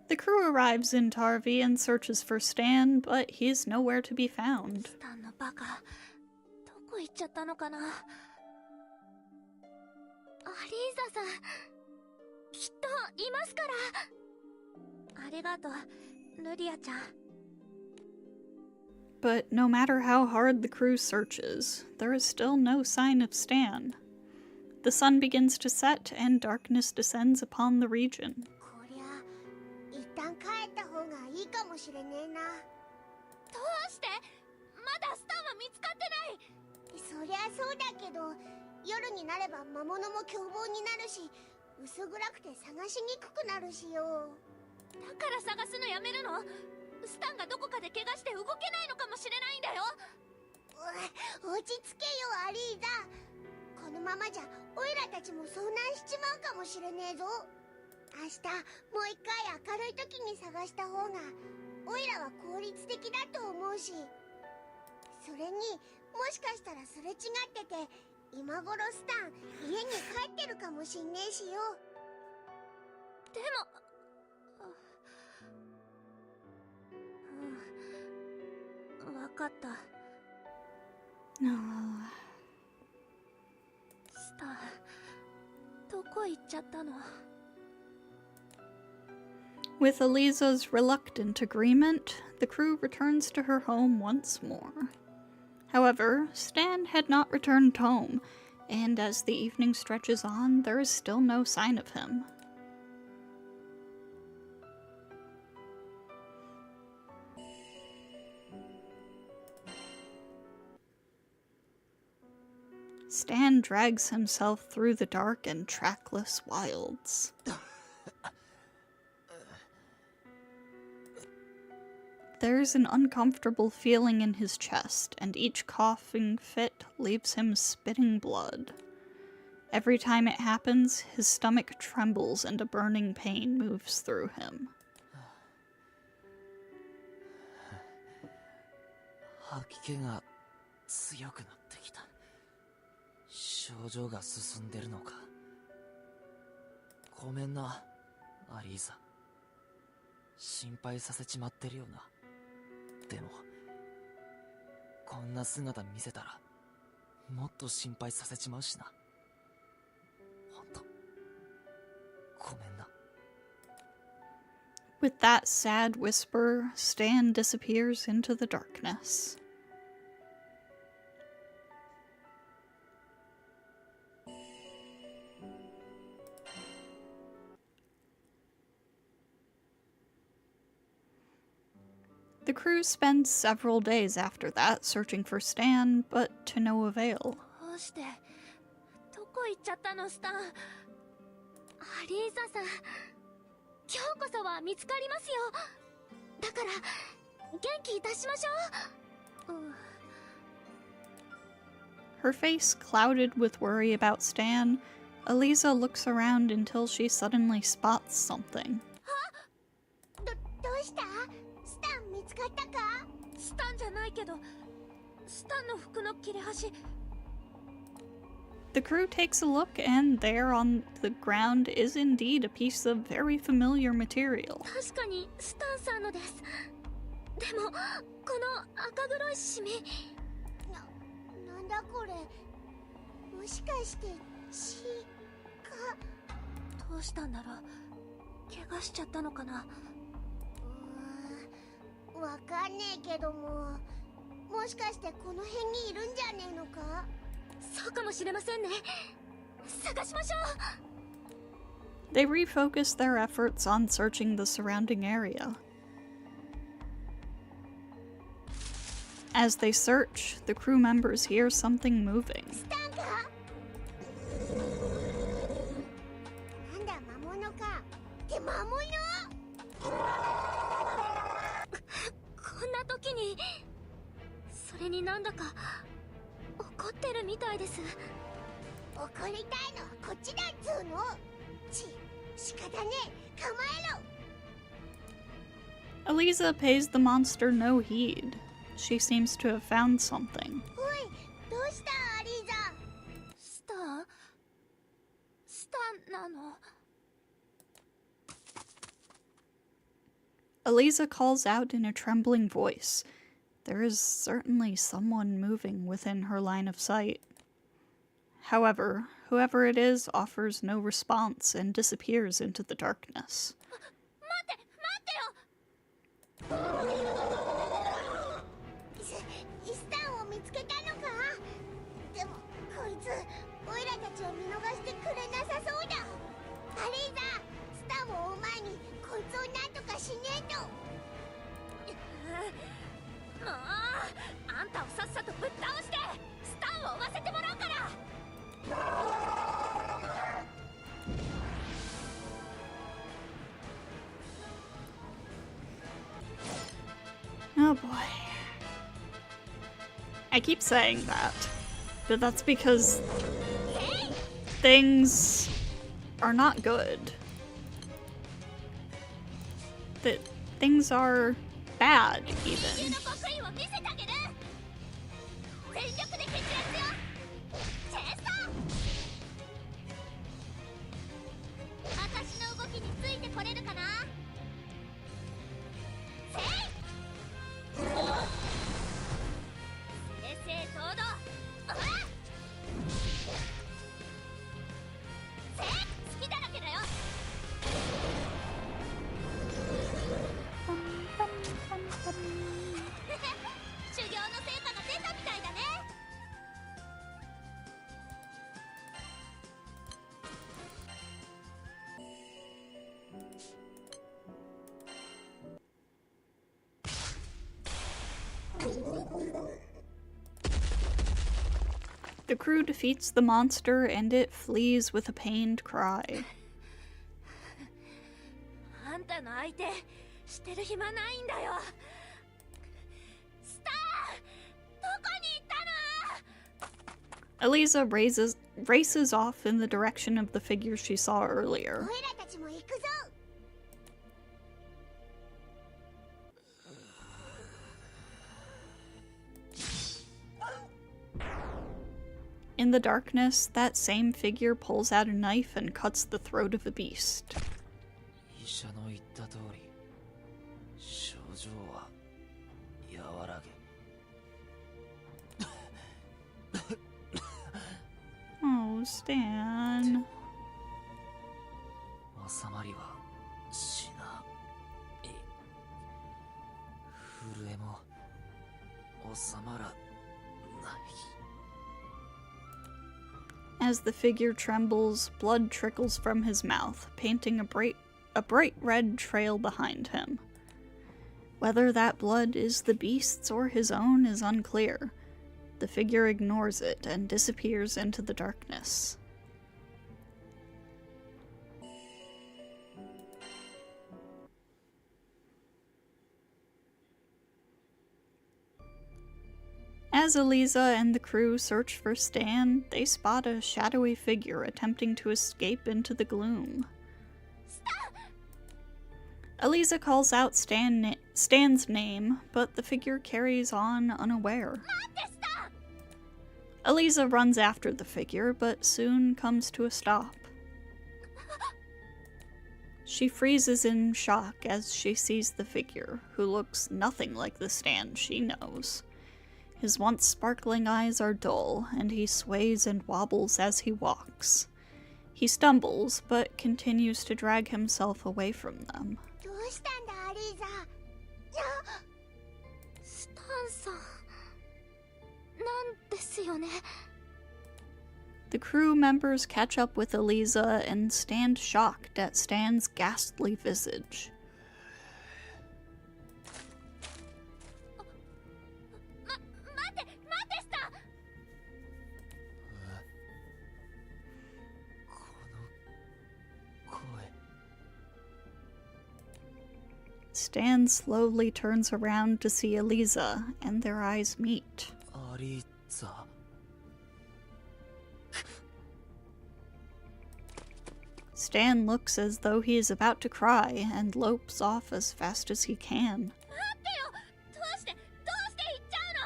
Speaker 1: The crew arrives in Tarvi and searches for Stan, but he is nowhere to be found.
Speaker 2: スタンのバカ、どこ行っちゃったのかな。アリーザさん、きっといますから。ありがとう、ルリアちゃん。
Speaker 1: But no matter how hard the crew searches, there is still no sign of Stan. The sun begins to set and darkness descends upon the region.
Speaker 4: こりゃ一旦帰った方がいいかもしれねえな。
Speaker 2: どうしてまだスタンは見つかってない。
Speaker 4: そりゃそうだけど、夜になれば魔物も凶暴になるし、薄暗くて探しにくくなるしよ。
Speaker 2: だから探すのやめるの？スタンがどこかで怪我して動けないのかもしれないんだよ。
Speaker 4: 落ち着けよアリーザ。このままじゃオイラたちも遭難しちまうかもしれねえぞ。明日もう一回明るい時に探した方がオイラは効率的だと思うし、それにもしかしたらすれ違ってて今頃スタン家に帰ってるかもしんねえしよ。
Speaker 2: でもわかった。スタンどこ行っちゃったの？
Speaker 1: With Aliza's reluctant agreement, the crew returns to her home once more. However, Stan had not returned home, and as the evening stretches on, there is still no sign of him. Stan drags himself through the dark and trackless wilds. There's an uncomfortable feeling in his chest, and each coughing fit leaves him spitting blood. Every time it happens, his stomach trembles and a burning pain moves through him.
Speaker 3: 吐き気が強くなってきた。症状が進んでるのか。ごめんな、アリーザ。心配させちまってるよな。でもこんな姿見せたらもっと心配させちまうしな。ほんとごめんな。
Speaker 1: With that sad whisper, Stan disappears into the darkness. The crew spends several days after that searching for Stan, but to no avail.
Speaker 2: どうしてどこ行っちゃったのスタン。アリーザさん、今日こそは見つかりますよ。だから元気出しましょう。
Speaker 1: Her face clouded with worry about Stan, Aliza looks around until she suddenly spots something.
Speaker 4: どうした？スタン見つかったか？
Speaker 2: スタンじゃないけど、スタンの服の切れ端。
Speaker 1: The crew takes a look, and there on the ground is indeed a piece of very familiar material.
Speaker 2: 確かにスタンさんのです。でもこの赤黒いシミ、
Speaker 4: なんだこれ。もしかして血が。
Speaker 2: どうしたんだろう。怪我しちゃったのかな。
Speaker 4: わかんねえけども、もしかしてこの辺にいるんじゃねえのか？
Speaker 2: そうかもしれませんね。探しましょう。
Speaker 1: They refocus their efforts on searching the surrounding area. As they search, the crew members hear something moving.
Speaker 4: スタンか？なんだ魔物か？って魔物？
Speaker 2: こんな時に。それになんだか怒ってるみたいです。
Speaker 4: 怒りたいのはこっちだっつうの。仕方ねえ、構えろ。
Speaker 1: Aliza pays the monster no heed. She seems to have found something.
Speaker 4: おい、どうしたアリーザ？
Speaker 2: スタンなの。
Speaker 1: Aliza calls out in a trembling voice. There is certainly someone moving within her line of sight. However, Whoever it is offers no response and disappears into the darkness.
Speaker 4: スタンを見つけたのか。でもこいつオイラたちを見逃してくれなさそうだ。アリーザ、スタンを追う前にこいつをなんとかしねえと。
Speaker 2: もうあんたをさっさとぶっ倒してスタンを追わせてもらうから。
Speaker 1: Oh boy. I keep saying that, but that's because things are not good. That things are bad, even.
Speaker 2: 修行の成果が出たみたいだね。
Speaker 1: The crew defeats the monster and it flees with a pained cry.
Speaker 2: あんたの相手してる暇ないんだよ。スター、どこに行ったの？
Speaker 1: Aliza races off in the direction of the figure she saw earlier.
Speaker 4: オイラたちも行くぞ。
Speaker 1: In the darkness, that same figure pulls out a knife and cuts the throat of a beast.
Speaker 3: 医者の言った通り、症状は和らげ。
Speaker 1: Oh, Stan.
Speaker 3: 収まりはしない。震えも収まらない。
Speaker 1: As the figure trembles, blood trickles from his mouth, painting a bright red trail behind him. Whether that blood is the beast's or his own is unclear. The figure ignores it and disappears into the darkness. As Aliza and the crew search for Stan, they spot a shadowy figure attempting to escape into the gloom. Aliza calls out Stan's name, but the figure carries on unaware. Aliza runs after the figure, but soon comes to a stop. She freezes in shock as she sees the figure, who looks nothing like the Stan she knows. His once sparkling eyes are dull, and he sways and wobbles as he walks. He stumbles, but continues to drag himself away from them.
Speaker 4: どうしたんだ、アリーザ。
Speaker 2: スタンさんなんですよね。
Speaker 1: The crew members catch up with Aliza and stand shocked at Stan's ghastly visage.
Speaker 2: 待ってスタン。
Speaker 3: この声。
Speaker 1: Stan slowly turns around to see Aliza, and their eyes meet.
Speaker 3: アリザ。
Speaker 1: Stan looks as though he is about to cry and lopes off as fast as he can.
Speaker 2: どうして行っちゃうの？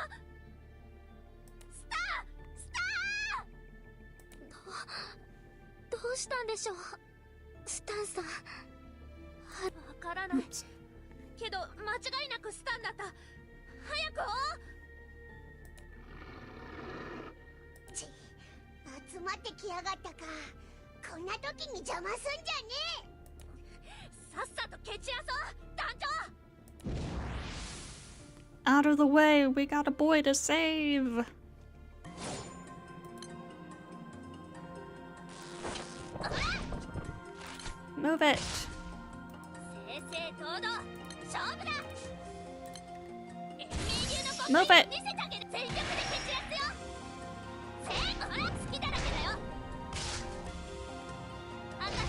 Speaker 2: スター！どうしたんでしょう、スタンさん。わからない。けど間違いなくスタンだった。早く追おう。
Speaker 4: ち、集まっってきやがったか。こんな時に邪魔すんじゃねえ。さっさと蹴散らそう団長。
Speaker 1: Out of the way, we got a boy to save! Move it!
Speaker 4: 正々堂々勝負だ。英雄の
Speaker 1: Move
Speaker 4: 国
Speaker 1: it!
Speaker 4: 見せてあげる。全力で蹴散らすよ。ほら隙だらけだよ。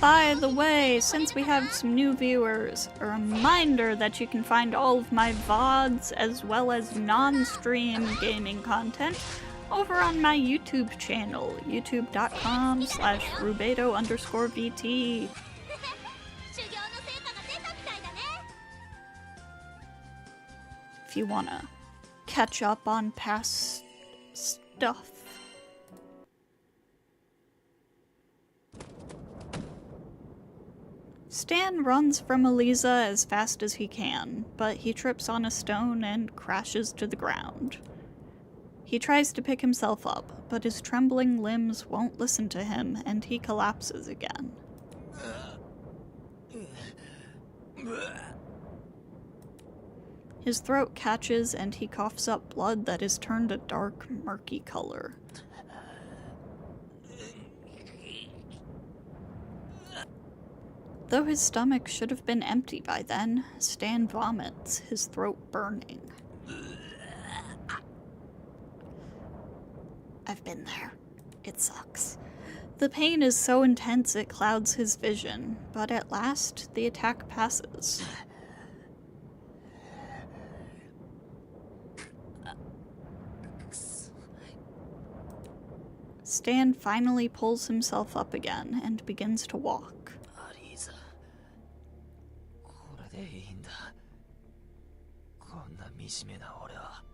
Speaker 1: By the way, since we have some new viewers, a reminder that you can find all of my VODs as well as non-stream gaming content over on my YouTube channel, youtube.com/rubedo_VT.
Speaker 4: 修行の成果が出たみたいだね。
Speaker 1: If you wanna catch up on past stuff. Stan runs from Aliza as fast as he can, but he trips on a stone and crashes to the ground. He tries to pick himself up, but his trembling limbs won't listen to him and he collapses again. His throat catches and he coughs up blood that is turned a dark, murky color. Though his stomach should have been empty by then, Stan vomits, his throat burning. I've been there. It sucks. The pain is so intense it clouds his vision, but at last the attack passes. Stan finally pulls himself up again and begins to walk.
Speaker 3: Aliza, これでいいんだ。こんな惨めな俺は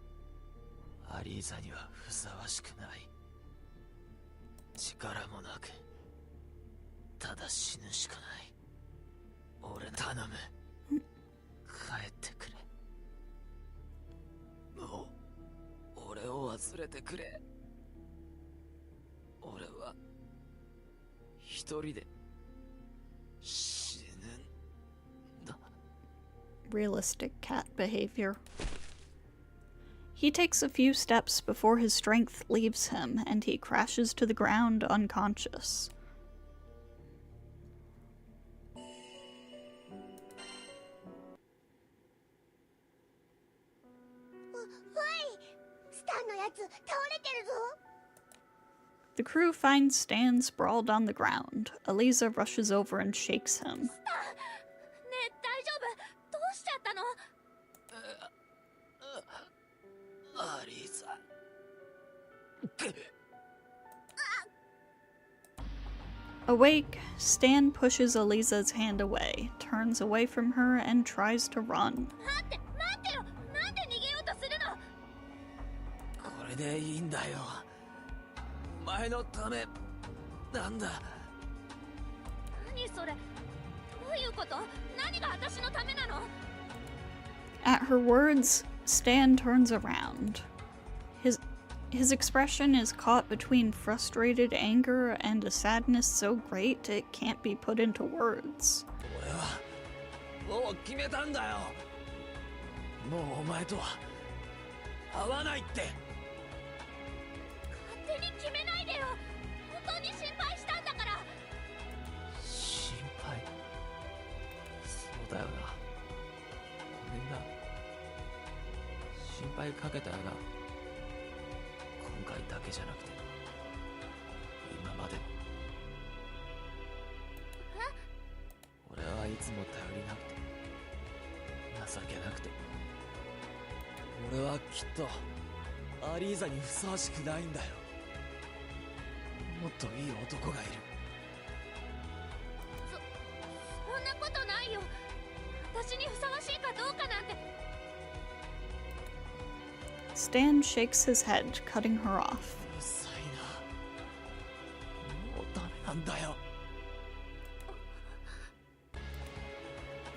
Speaker 3: アリーザにはふさわしくない。力もなく、ただ死ぬしかない。俺頼む。帰ってくれ。もう俺を忘れてくれ。俺は一人で死ぬんだ。
Speaker 1: Realistic cat behavior. He takes a few steps before his strength leaves him and he crashes to the ground unconscious.
Speaker 4: スタンのやつ倒れてるぞ。
Speaker 1: The crew finds Stan sprawled on the ground. Aliza rushes over and shakes him.
Speaker 4: ねえ大丈夫？どうしちゃったの？
Speaker 3: アリーザ。
Speaker 1: Awake, Stan pushes Aliza's hand away, turns away from her, and tries to run.
Speaker 4: 待ってよ。なんで逃げようとするの？
Speaker 3: これでいいんだよ。お前のためなんだ。
Speaker 4: 何それ？どういうこと？何が私のためなの？
Speaker 1: At her words, Stan turns around. His expression is caught between frustrated anger and a sadness so great it can't be put into words.
Speaker 3: 俺はもう決めたんだよ。もうお前とは会わないって。
Speaker 4: 勝手に決めないでよ。本当に心配したんだから。
Speaker 3: 心配。そうだよな。ごめんな。心配かけたよな。今回だけじゃなくて今までも。俺はいつも頼りなくて情けなくて。俺はきっとアリーザにふさわしくないんだよ。もっといい男がいる。
Speaker 4: そんなことないよ。私にふさわしいかどうかなんて。
Speaker 1: Stan shakes his head, cutting her off.
Speaker 3: うるさいな。もうダメなんだよ。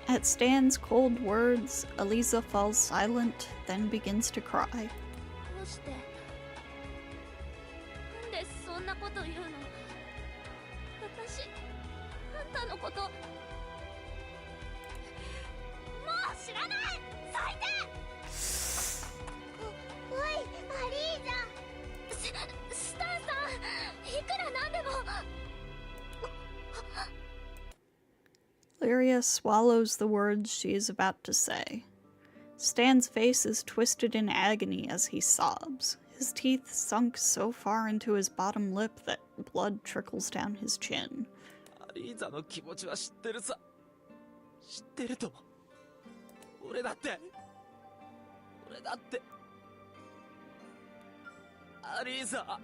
Speaker 1: At Stan's cold words, Aliza falls silent, then begins to cry.
Speaker 4: どうして？なんでそんなこと言うの？
Speaker 2: 私あんたのこともう知らない。最低。
Speaker 4: おいアリーザ。
Speaker 2: スタンさん、いくらなんでも。
Speaker 1: Lyria swallows the words she is about to say. Stan's face is twisted in agony as he sobs, his teeth sunk so far into his bottom lip that blood trickles down his chin.
Speaker 3: アリーザの気持ちは知ってるさ。知ってると。俺だって。アリーザ、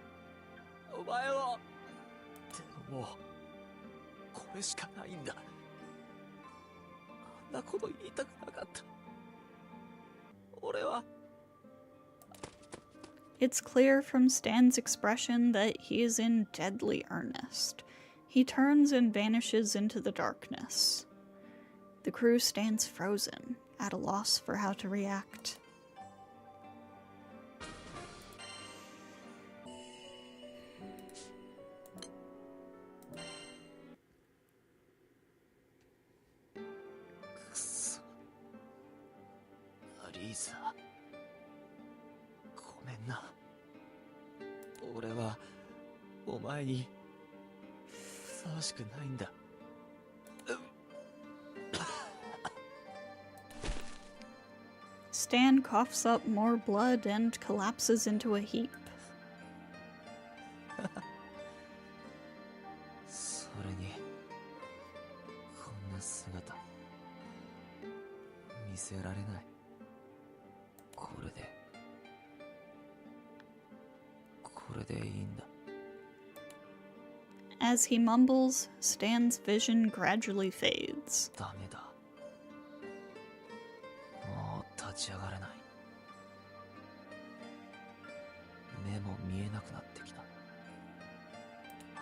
Speaker 3: お前を。でももう、これしかないんだ。あんなこと言いたくなかった。俺は。
Speaker 1: It's clear from Stan's expression that he is in deadly earnest. He turns and vanishes into the darkness. The crew stands frozen, at a loss for how to react.
Speaker 3: Aliza、ごめんな。俺はお前にふさわしくないんだ。
Speaker 1: Stan coughs up more blood and collapses into a heap.
Speaker 3: それにこんな姿見せられない。これでいいんだ。
Speaker 1: As he mumbles, Stan's vision gradually fades.
Speaker 3: ダメだ。もう立ち上がれない。目も見えなくなってきた。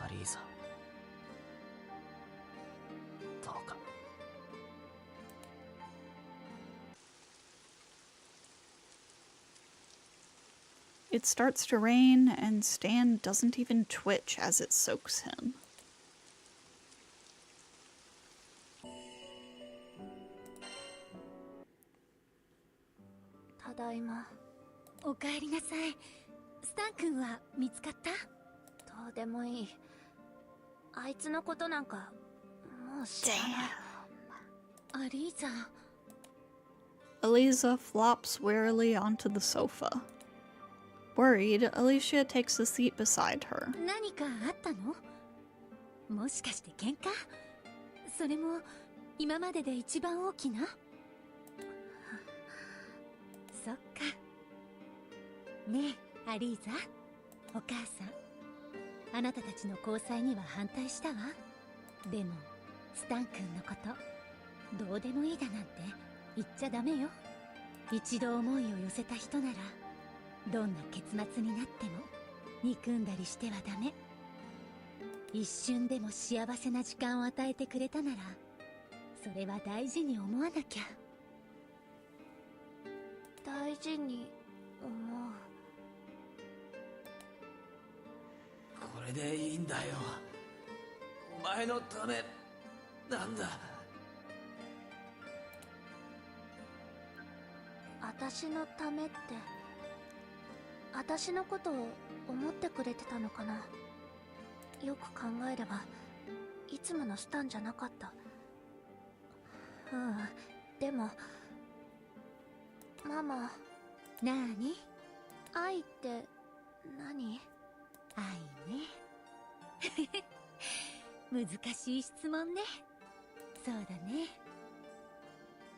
Speaker 3: アリーザ、どうか。
Speaker 1: It starts to rain, and Stan doesn't even twitch as it soaks him.
Speaker 2: ただいま。
Speaker 6: おかえりなさい。スタン君は見つかった？
Speaker 2: どうでもいい。あいつのことなんかもう知らない。
Speaker 6: アリーザ。
Speaker 1: Aliza flops wearily onto the sofa. Worried, Alicia takes a seat beside her.
Speaker 6: 何かあったの？もしかして喧嘩？それも今までで一番大きな？そっか。ねえ、アリーザ。お母さん。あなたたちの交際には反対したわ。でも、スタン君のこと、どうでもいいだなんて言っちゃダメよ。一度思いを寄せた人なら、どんな結末になっても憎んだりしてはダメ。一瞬でも幸せな時間を与えてくれたなら、それは大事に思わなきゃ。
Speaker 2: 大事に思う。
Speaker 3: これでいいんだよ。お前のためなんだ。
Speaker 2: 私のためって私のことを思ってくれてたのかな。よく考えればいつものスタンじゃなかった。でもママ。
Speaker 6: なーに？
Speaker 2: 愛って何？
Speaker 6: 愛ね。難しい質問ね。そうだね。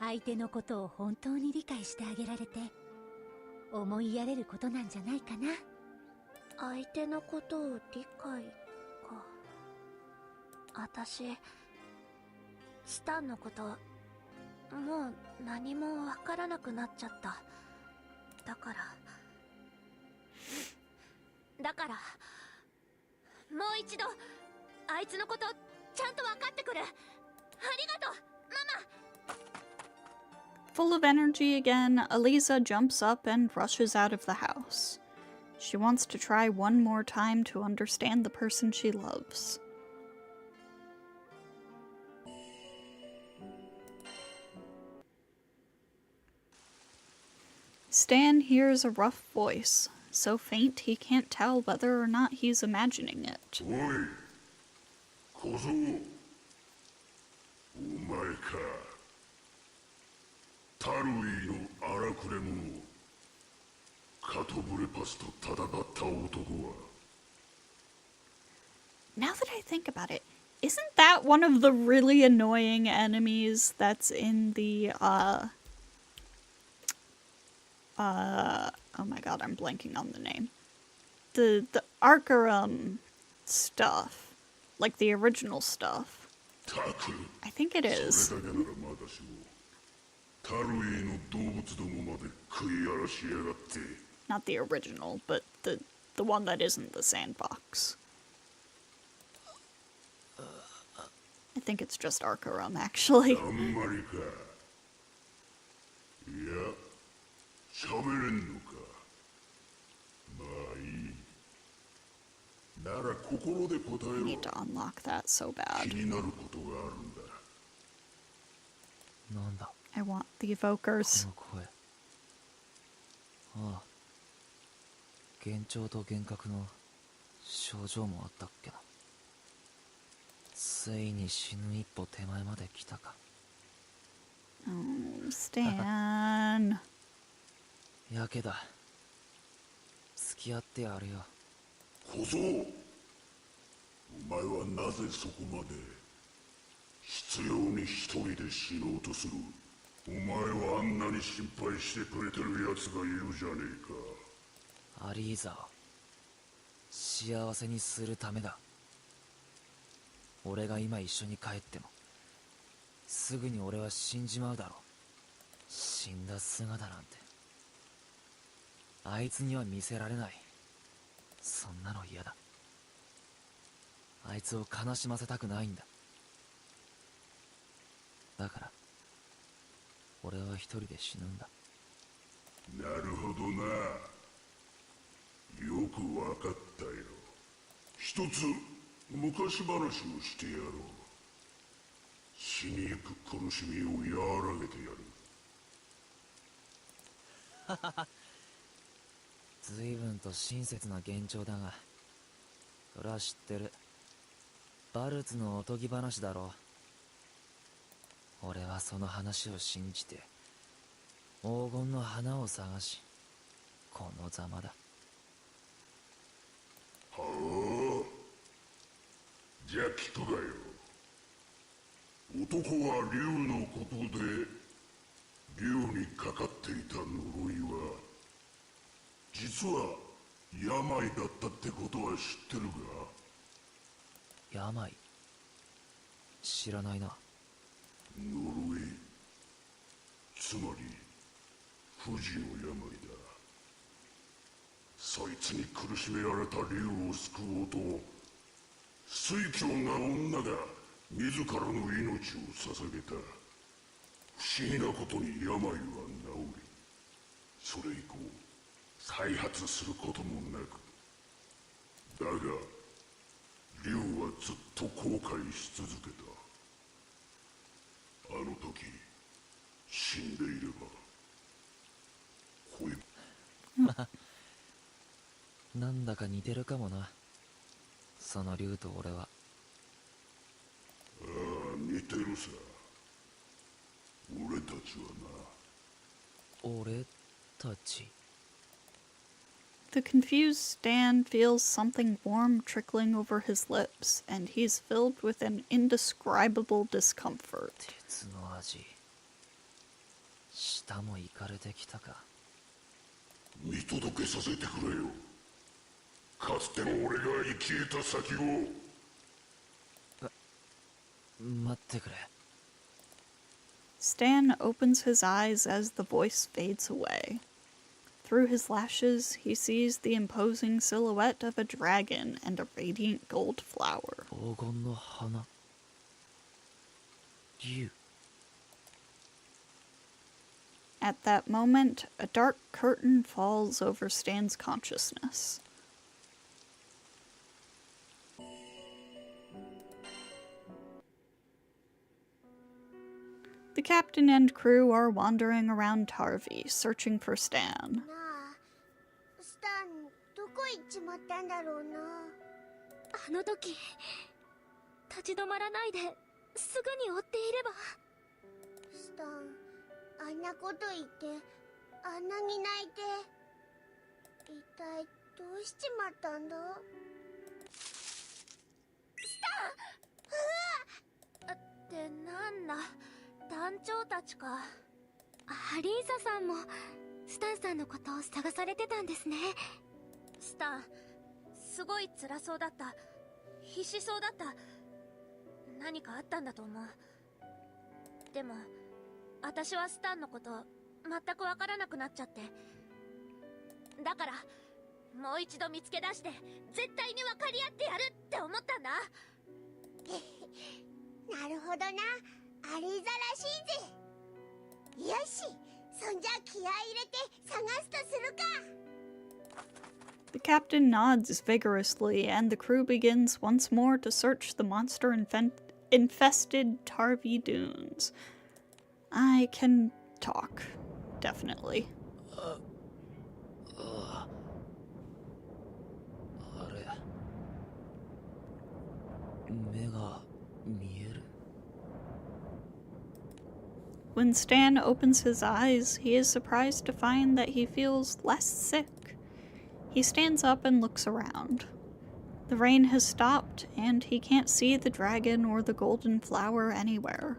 Speaker 6: 相手のことを本当に理解してあげられて思いやれることなんじゃないかな。
Speaker 2: 相手のことを理解か。私スタンのこともう何もわからなくなっちゃった。だからもう一度あいつのことちゃんと分かってくる。ありがとうママ。
Speaker 1: Full of energy again, Aliza jumps up and rushes out of the house. She wants to try one more time to understand the person she loves. Stan hears a rough voice, so faint he can't tell whether or not he's imagining it.
Speaker 7: おい小僧お前かタルイの荒くれ者カトブレパスと戦った男は
Speaker 1: Now that I think about it, isn't that one of the really annoying enemies that's in the, oh my god, I'm blanking on the name. The Arkarum stuff. Like the original stuff.
Speaker 7: タク
Speaker 1: I think it is.
Speaker 7: それだけならまだしもタルイの動物どもまで食い荒らしやがって
Speaker 1: Not the original, but the one that isn't the sandbox. I think it's just Arkarum, actually.
Speaker 7: あんまりかいや喋れんのかまあいいなら心で答え
Speaker 1: I
Speaker 7: ろ
Speaker 1: need to unlock that so
Speaker 7: 気
Speaker 1: bad.
Speaker 7: になることがあるんだ
Speaker 3: なんだ
Speaker 1: I want the
Speaker 3: こ
Speaker 1: evokers.
Speaker 3: の声。ああ。幻聴と幻覚の症状もあったっけな。ついに死ぬ一歩手前まで来たか。
Speaker 1: Oh, Stan.
Speaker 3: やけだ。付き合ってやるよ。
Speaker 7: 小僧お前はなぜそこまで必要に一人で死のうとするお前はあんなに心配してくれてる奴がいるじゃねえか
Speaker 3: アリーザを幸せにするためだ。俺が今一緒に帰ってもすぐに俺は死んじまうだろう。死んだ姿なんてあいつには見せられない。そんなの嫌だ。あいつを悲しませたくないんだ。だから俺は一人で死ぬんだ。
Speaker 7: なるほどなよくわかったよ一つ昔話をしてやろう死にゆく苦しみを和らげてやる
Speaker 3: 随分と親切な幻聴だが、それは知ってる。バルツのおとぎ話だろう。俺はその話を信じて黄金の花を探し、このざまだ。
Speaker 7: はあじゃあ聞くがよ男は竜のことで竜にかかっていた呪いは実は病だったってことは知ってるか
Speaker 3: 病？知らないな。
Speaker 7: 呪いつまり不治の病だそいつに苦しめられた竜を救おうと水狂な女が自らの命を捧げた不思議なことに病は治りそれ以降再発することもなくだが竜はずっと後悔し続けたあの時死んでいれば恋
Speaker 3: なんだか似てるかもな。その竜と俺は。
Speaker 7: ああ似てるさ俺たちはな
Speaker 3: 俺たち。
Speaker 1: The confused Stan feels something warm trickling over his lips, and he's filled with an indescribable discomfort.
Speaker 3: 鉄の味。舌もいかれてきたか。
Speaker 7: 見届けさせてくれよかつての俺が生き得た先を
Speaker 3: 待ってくれ。
Speaker 1: Stan opens his eyes as the voice fades away. Through his lashes, he sees the imposing silhouette of a dragon and a radiant gold flower.
Speaker 3: 黄金の花。竜。
Speaker 1: At that moment, a dark curtain falls over Stan's consciousness. The captain and crew are wandering around Tarvi, searching for Stan.
Speaker 4: なあ、スタンどこ行っちまったんだろうな。
Speaker 2: あの時立ち止まらないですぐに追っていれば。
Speaker 4: スタン、あんなこと言ってあんなに泣いて、一体どうしちまったんだ。
Speaker 2: ってなんだ、団長たちか。アリーザさんもスタンさんのことを探されてたんですね。スタン、すごい辛そうだった。必死そうだった。何かあったんだと思う。でも私はスタンのこと全くわからなくなっちゃって。だからもう一度見つけ出して絶対に分かり合ってやるって思ったんだ。
Speaker 4: なるほどな、アリーザらしいぜ。よし、そんじゃ気合い入れて探すとするか。
Speaker 1: The captain nods vigorously, and the crew begins once more to search the monster-infested Tarvi dunes. I can talk, definitely.
Speaker 3: あれ、目が見える。
Speaker 1: When Stan opens his eyes, he is surprised to find that he feels less sick. He stands up and looks around. The rain has stopped, and he can't see the dragon or the golden flower anywhere.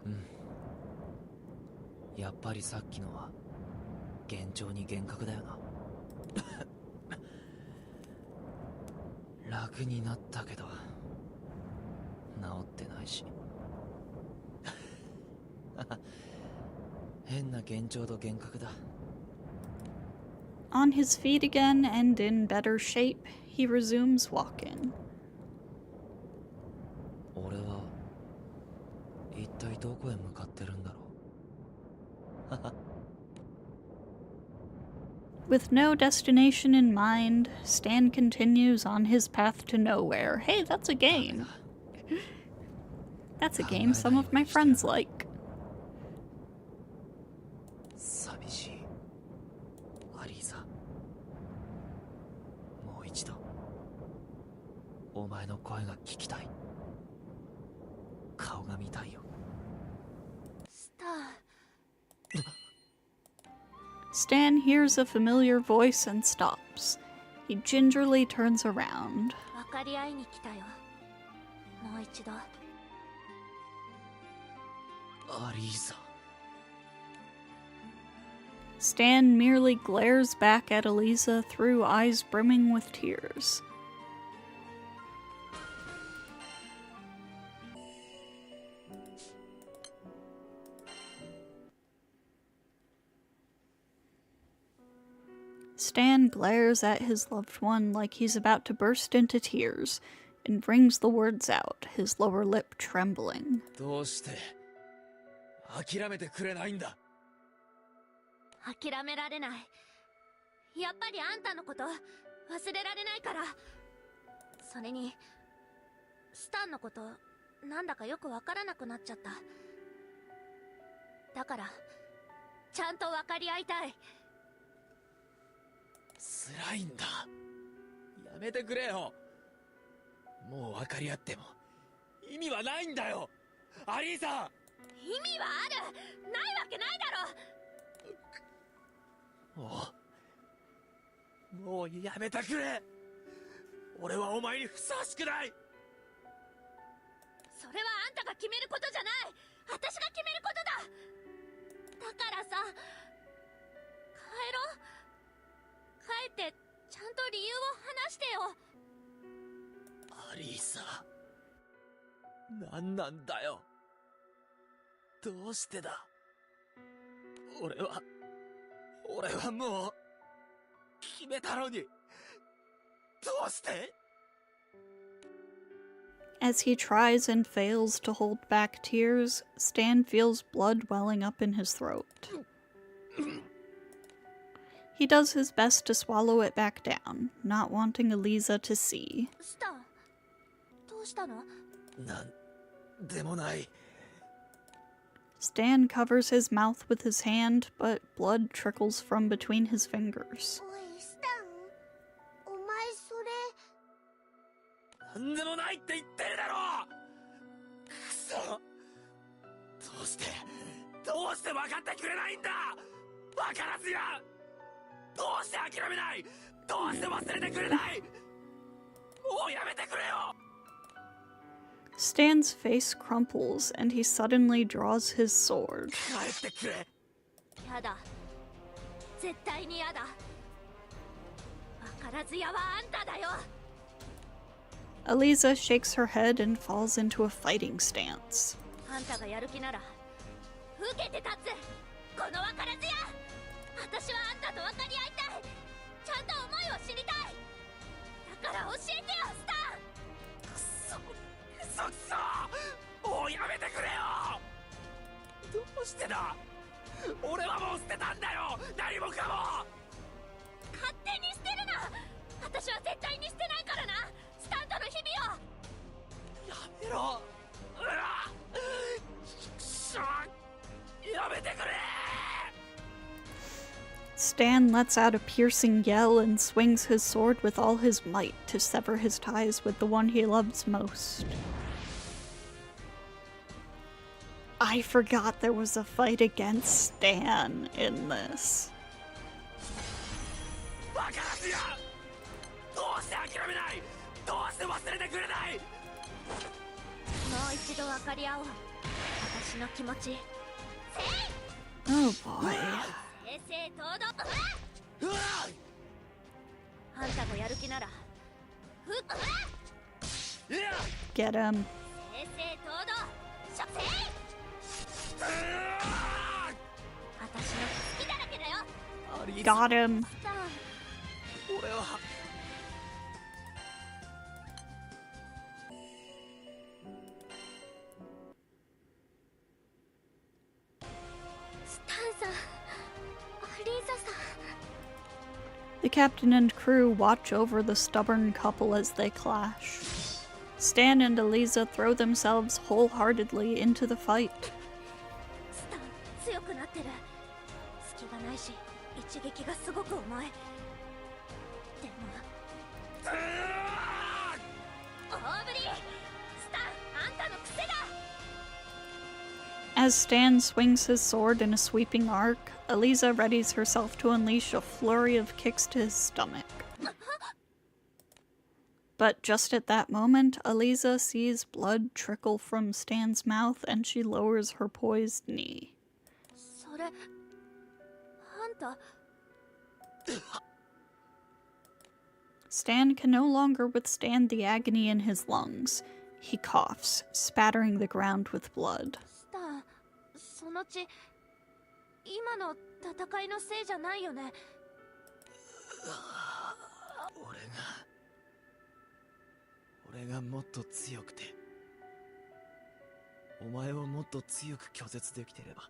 Speaker 3: やっぱりさっきのは幻聴に幻覚だよな。楽になったけど治ってないし。変な幻聴と幻覚だ。
Speaker 1: On his feet again and in better shape, he resumes walking.
Speaker 3: 俺は一体どこへ向かってるんだろう。
Speaker 1: With no destination in mind, Stan continues on his path to nowhere. Hey, that's a game. That's a game some of my friends like.
Speaker 3: 寂しい。アリーザ、もう一度お前の声が聞きたい。顔が見たいよ。
Speaker 2: スター。
Speaker 1: Stan hears a familiar voice and stops. He gingerly turns around.
Speaker 2: 分かり合いに来たよ。もう一度。
Speaker 3: アリーザ。
Speaker 1: Stan merely glares back at Aliza through eyes brimming with tears. Stan glares at his loved one like he's about to burst into tears and brings the words out, his lower lip trembling.
Speaker 3: どうして諦めてくれないんだ。
Speaker 2: 諦められない。やっぱりあんたのこと忘れられないから。それにスタンのことなんだかよくわからなくなっちゃった。だからちゃんと分かり合いたい。
Speaker 3: 辛いんだ。やめてくれよ。もう分かり合っても意味はないんだよ。アリーザ。
Speaker 2: 意味はある。ないわけないだろ。
Speaker 3: もうやめてくれ。俺はお前にふさわしくない。
Speaker 2: それはあんたが決めることじゃない。私が決めることだ。だからさ、帰ろう。帰ってちゃんと理由を話してよ。
Speaker 3: アリーザ、何なんだよ。どうしてだ。俺はもう決めたのに。どうして。
Speaker 1: As he tries and fails to hold back tears, Stan feels blood welling up in his throat. He does his best to swallow it back down, not wanting Aliza to see.
Speaker 2: スタン、どうしたの？
Speaker 3: なんでもない。
Speaker 1: Stan covers his mouth with his hand, but blood trickles from between his fingers.
Speaker 4: おいスタン、お前それ。
Speaker 3: なんでもないって言ってるだろ。くそ。どうして分かってくれないんだ。分からずや。どうして諦めない。どうして忘れてくれない。もうやめてくれよ。
Speaker 1: Stan's face crumples and he suddenly draws his sword.
Speaker 3: 帰ってくれ。
Speaker 2: やだ、絶対にやだ。分からずやはあんただよ。
Speaker 1: Aliza shakes her head and falls into a fighting stance.
Speaker 2: あんたがやる気なら受けて立つ。この分からずや。私はあんたと分かり合いたい。ちゃんと思いを知りたい。だから教えてよスタン。
Speaker 3: くそもうやめてくれよ。どうしてだ。俺はもう捨てたんだよ。何もかも。
Speaker 2: 勝手に捨てるな。私は絶対に捨てないからな。スタンとの日々を。
Speaker 3: やめろ。うわくそやめてくれ。
Speaker 1: Stan lets out a piercing yell and swings his sword with all his might to sever his ties with the one he loves most. I forgot there was a fight against Stan in this.
Speaker 3: バカらずや。どうして諦めない。どうして忘れてくれない。
Speaker 2: もう一度分かり合おう。私の気持ち。
Speaker 1: Oh boy.
Speaker 2: 正々堂々。
Speaker 3: うわ
Speaker 2: あんたがやる気なら。
Speaker 3: いや
Speaker 1: Get him.
Speaker 2: 正々堂々。初戦。私の好きだらけだよ。
Speaker 3: アリー
Speaker 1: Got him.
Speaker 2: スタン。
Speaker 3: 俺は
Speaker 2: スタンさん。アリーザさん。
Speaker 1: The captain and crew watch over the stubborn couple as they clash. Stan and Aliza throw themselves wholeheartedly into the fight.
Speaker 2: スタン強くなってる。隙がないし一撃がすごく重い。でも大振り。スタンあんたの癖だ。
Speaker 1: As Stan swings his sword in a sweeping arc, Aliza readies herself to unleash a flurry of kicks to his stomach. But just at that moment, Aliza sees blood trickle from Stan's mouth and she lowers her poised knee.
Speaker 2: それあんた。
Speaker 1: Stan can no longer withstand the agony in his lungs. He coughs, spattering the ground with blood.
Speaker 2: スタンその血今の戦いのせいじゃないよね。
Speaker 3: 俺がもっと強くてお前をもっと強く拒絶できてれば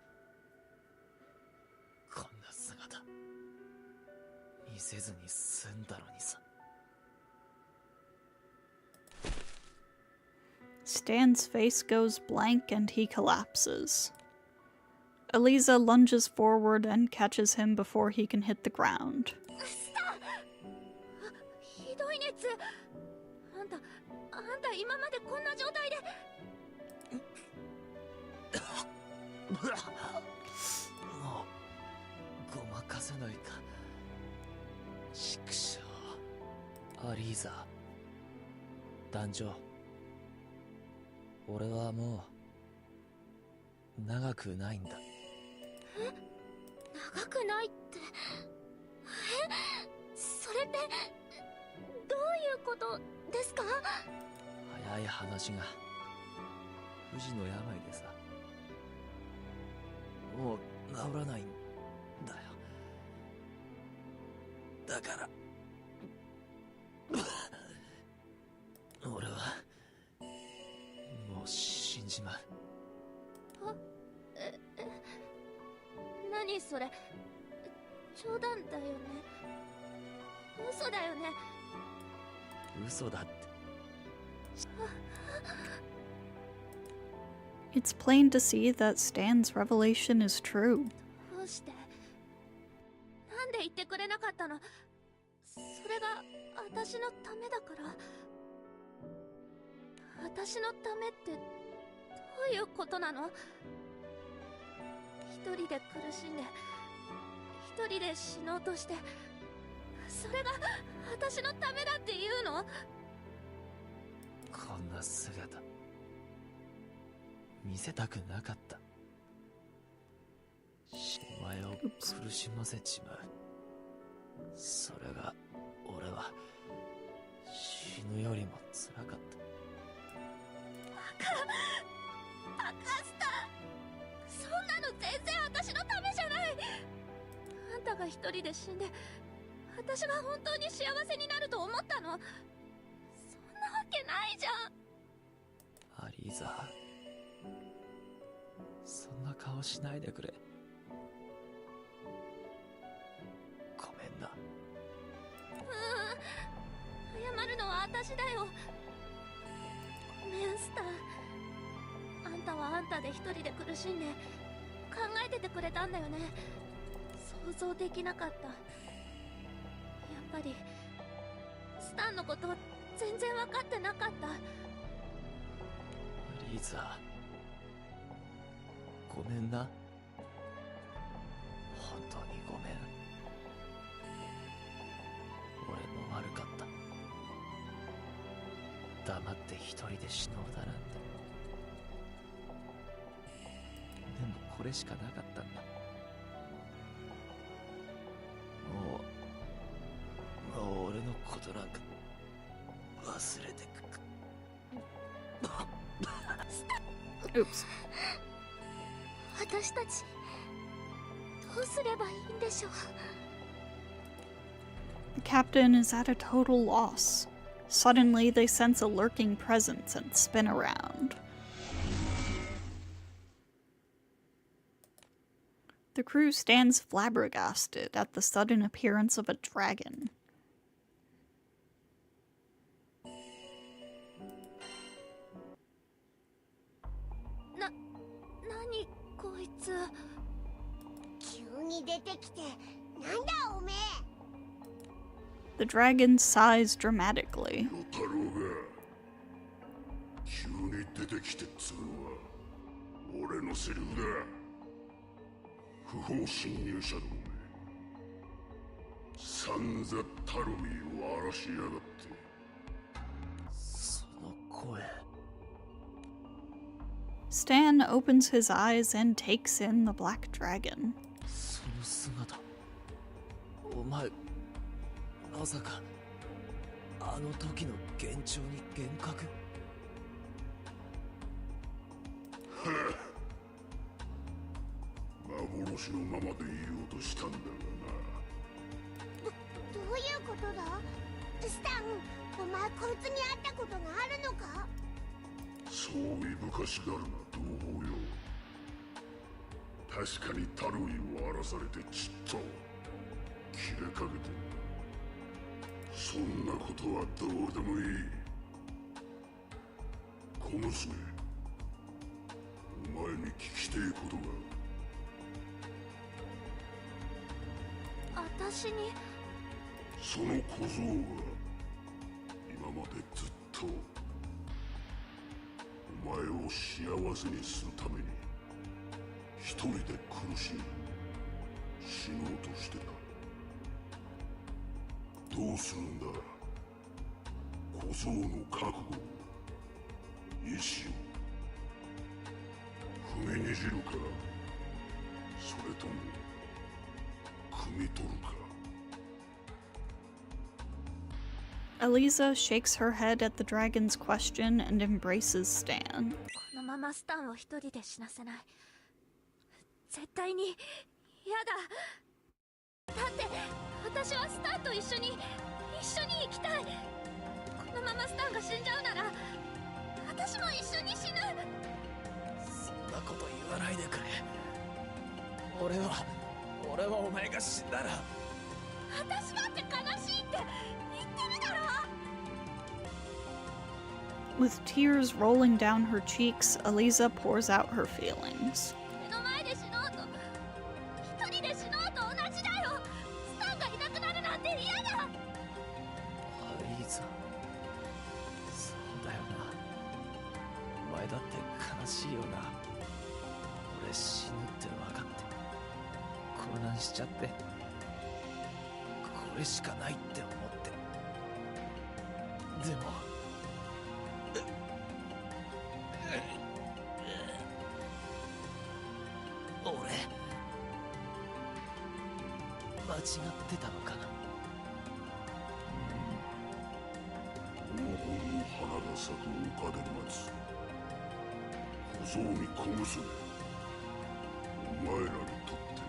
Speaker 3: こんな姿見せずに済んだのにさ。
Speaker 1: Stan's face goes blank and he collapses. Aliza lunges forward and catches him before he can hit the ground.
Speaker 2: スタンひどい熱。あんた今までこんな状態で。
Speaker 3: もうごまかせないか。畜生。アリーザ団長、俺はもう長くないんだ。
Speaker 2: 長くないって。それってどういうことですか？
Speaker 3: 早い話が不治の病でさ、もう治らないんだよ。だから俺はもう死んじまう。
Speaker 2: 何それ。冗談だよね。嘘だよね。
Speaker 3: 嘘だって。
Speaker 1: It's plain to see that Stan's revelation is true.
Speaker 2: どうしてなんで言ってくれなかったの？それが私のためだから。私のためってどういうことなの？一人で苦しんで一人で死のうとして、それが私のためだって言うの？
Speaker 3: こんな姿見せたくなかった。お前を苦しませちまう。それが俺は死ぬよりも辛かった。
Speaker 2: バカスター、そんなの全然私のためじゃない。あんたが一人で死んで私が本当に幸せになると思ったの？そんなわけないじゃん。
Speaker 3: アリーザ、そんな顔しないでくれ。ごめんな。
Speaker 2: 謝るのは私だよ。ごめんスター。あんたはあんたで一人で苦しんで考えててくれたんだよね。想像できなかった。やっぱりスタンのこと全然分かってなかった。
Speaker 3: アリーザ、ごめんな。本当にごめん。俺も悪かった。黙って一人で死のうだなんて。でもこれしかなかったんだ。もう俺のことなんか忘れてく。
Speaker 1: Oops.
Speaker 2: 私たちどうすればいいんでしょう。
Speaker 1: The captain is at a total loss. Suddenly, they sense a lurking presence and spin around. The crew stands flabbergasted at the sudden appearance of a dragon.
Speaker 2: 何こいつ。
Speaker 4: 急に出てきてなんだおめえ。
Speaker 1: The dragon sighs dramatically.
Speaker 7: 与太郎が急に出てきてっつうのは俺のセリフだ。不法侵入者どもめ、さんざタロミーを荒らしやがって。
Speaker 3: その声。
Speaker 1: Stan opens his eyes and takes in the black dragon.
Speaker 3: その姿、お前まさかあの時の幻聴に幻覚？
Speaker 7: 幻のままでいようとしたんだがな。
Speaker 4: どういうことだ？スタン、お前こいつに会ったことがあるのか？
Speaker 7: そういぶかしがるな同胞よ。確かにタロイを荒らされてちっと切れかけてんだ。そんなことはどうでもいい。小娘、お前に聞きてえことが。
Speaker 2: 私に？
Speaker 7: その小僧は今までずっとお前を幸せにするために一人で苦しみ死のうとしてた。どうするんだ、小僧の覚悟を、意志を踏みにじるか、それとも汲み取るか。
Speaker 1: Aliza shakes her head at the dragon's question and embraces Stan.
Speaker 2: このままスタンを一人で死なせない。絶対に嫌だ。だって私はスタンと一緒に生きたい。このままスタンが死んじゃうなら私も一緒に死ぬ。
Speaker 3: そんなこと言わないでくれ。俺はお前が死んだら。
Speaker 2: 私だって悲しいって言ってるだろ。
Speaker 1: With tears rolling down her cheeks, Aliza pours out her feelings.
Speaker 2: 目の前で死のうと一人で死のうと同じだよ。スタンがいなくなるなんて嫌だ。
Speaker 3: アリーザ、そうだよな。お前だって悲しいよな。俺死ぬって分かって混乱しちゃって、これしかないって思って。でも俺間違ってたのかな。
Speaker 7: 黄金の花が咲く丘で待つ。小僧に小娘、お前らにとって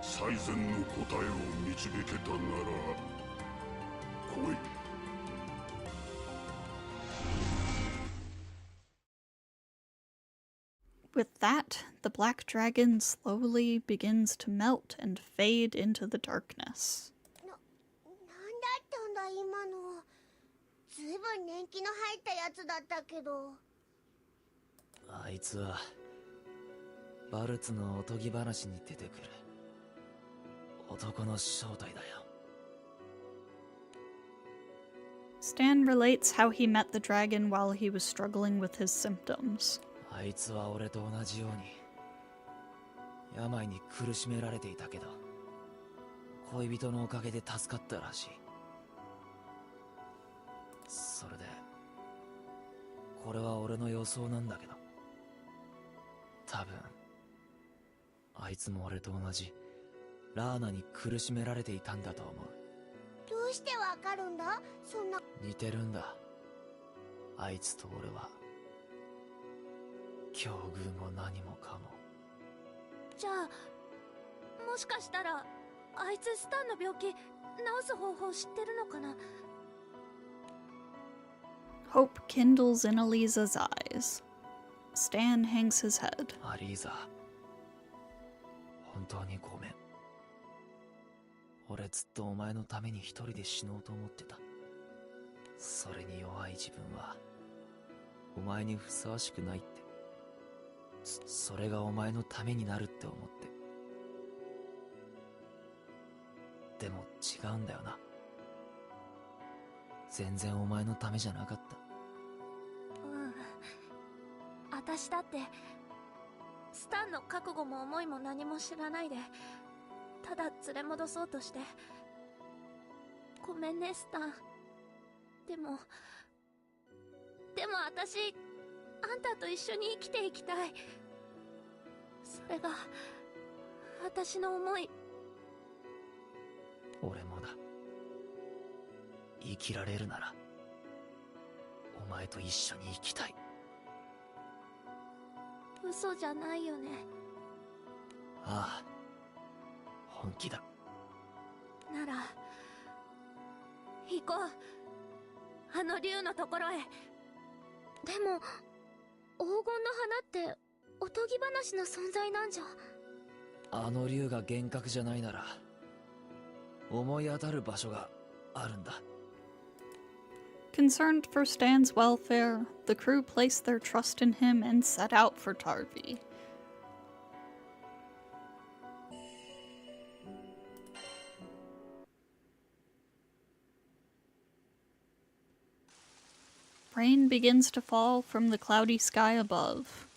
Speaker 7: 最善の答えを導けたなら来い。
Speaker 1: With that, the black dragon slowly begins to melt and fade into the darkness.
Speaker 4: なんだったんだ今の。ずいぶん年季の入ったやつだったけど。
Speaker 3: あいつはバルツのおとぎ話に出てくる男の正体だよ。
Speaker 1: Stan relates how he met the dragon while he was struggling with his symptoms.
Speaker 3: あいつは俺と同じように病に苦しめられていたけど、恋人のおかげで助かったらしい。それでこれは俺の予想なんだけど、多分あいつも俺と同じラーナに苦しめられていたんだと思う。
Speaker 4: どうしてわかるんだそんな。
Speaker 3: 似てるんだ、あいつと俺は。境遇も何もかも。
Speaker 2: じゃあもしかしたらあいつスタンの病気治す方法知ってるのかな。
Speaker 1: Hope kindles in Aliza's eyes. Stan hangs his head.
Speaker 3: アリーザ、本当にごめん。俺ずっとお前のために一人で死のうと思ってた。それに弱い自分はお前にふさわしくないって。それがお前のためになるって思って。でも違うんだよな。全然お前のためじゃなかった。
Speaker 2: 私だってスタンの覚悟も思いも何も知らないでただ連れ戻そうとして。ごめんねスタン。でも私あんたと一緒に生きていきたい。それが私の思い。
Speaker 3: 俺もだ。生きられるならお前と一緒に生きたい。
Speaker 2: 嘘じゃないよね。
Speaker 3: ああ、本気だ。
Speaker 2: なら行こう、あの竜のところへ。でも黄金の花っておとぎ話の存在なんじゃ。
Speaker 3: あの竜が幻覚じゃないなら思い当たる場所があるんだ。
Speaker 1: Concerned for Stan's welfare, the crew placed their trust in him and set out for Tarvi. Rain begins to fall from the cloudy sky above.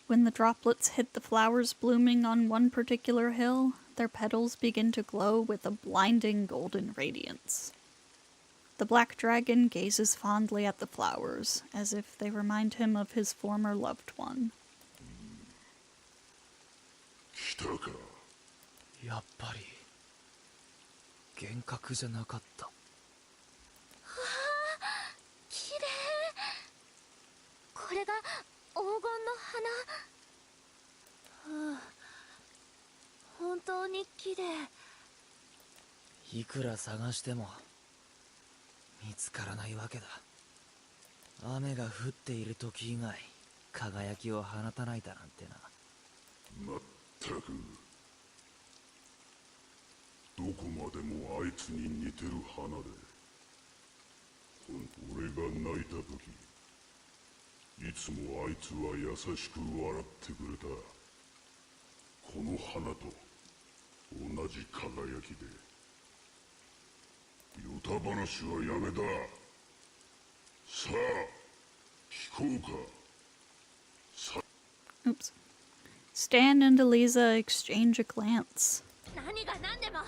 Speaker 1: When the droplets hit the flowers blooming on one particular hill, their petals begin to glow with a blinding golden radiance. The black dragon gazes fondly at the flowers, as if they remind him of his former loved one.
Speaker 7: 来たか。
Speaker 3: やっぱり幻覚じゃなかった。
Speaker 2: 綺麗。これが黄金の花。本当に綺麗。
Speaker 3: いくら探しても見つからないわけだ。雨が降っている時以外輝きを放たないだなんてな。
Speaker 7: まったくどこまでもあいつに似てる花で俺が泣いた時、いつもあいつは優しく笑ってくれた。この花と同じ輝きで。ヨタ話はやめだ。さあ聞こうか。
Speaker 1: Oops. Stan and Aliza exchange a glance.
Speaker 2: 何が何でも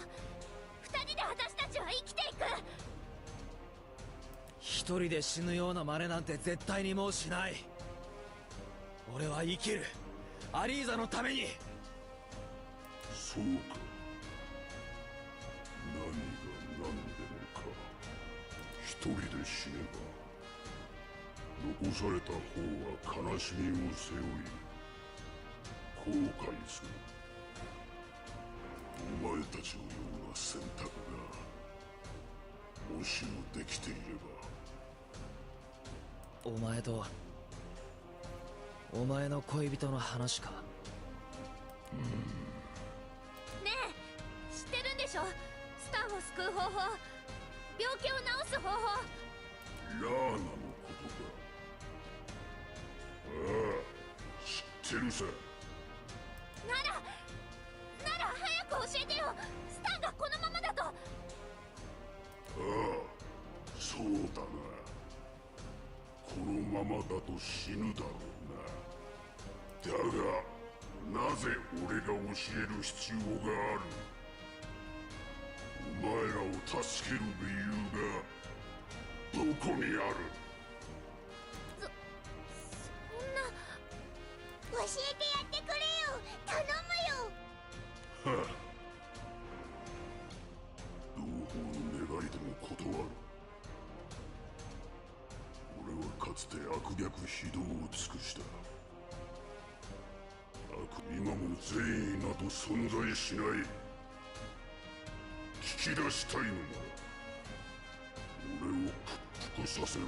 Speaker 2: 二人で私たちは生きていく。
Speaker 3: 一人で死ぬような真似なんて絶対にもうしない。俺は生きる。アリーザのために。
Speaker 7: そうか。何が何でもか。一人で死ねば残された方は悲しみを背負い後悔する。お前たちのような選択がもしもできていれば。
Speaker 3: お前とお前の恋人の話か。
Speaker 2: ねえ、知ってるんでしょ。スタンを救う方法、病気を治す方法。
Speaker 7: ラーナのことか。ああ、知ってるさ。
Speaker 2: なら早く教えてよ。スタンがこのままだと。
Speaker 7: ああ、そうだな。このままだと死ぬだろうな。だがなぜ俺が教える必要がある。お前らを助ける理由がどこにある。
Speaker 2: そんな。
Speaker 4: 教えてやってくれよ。頼むよ。
Speaker 7: はあ、同胞の願いでも断る。俺はかつて悪逆非道を尽くした。悪今も善意など存在しない。聞き出したいのなら俺を屈服させろ。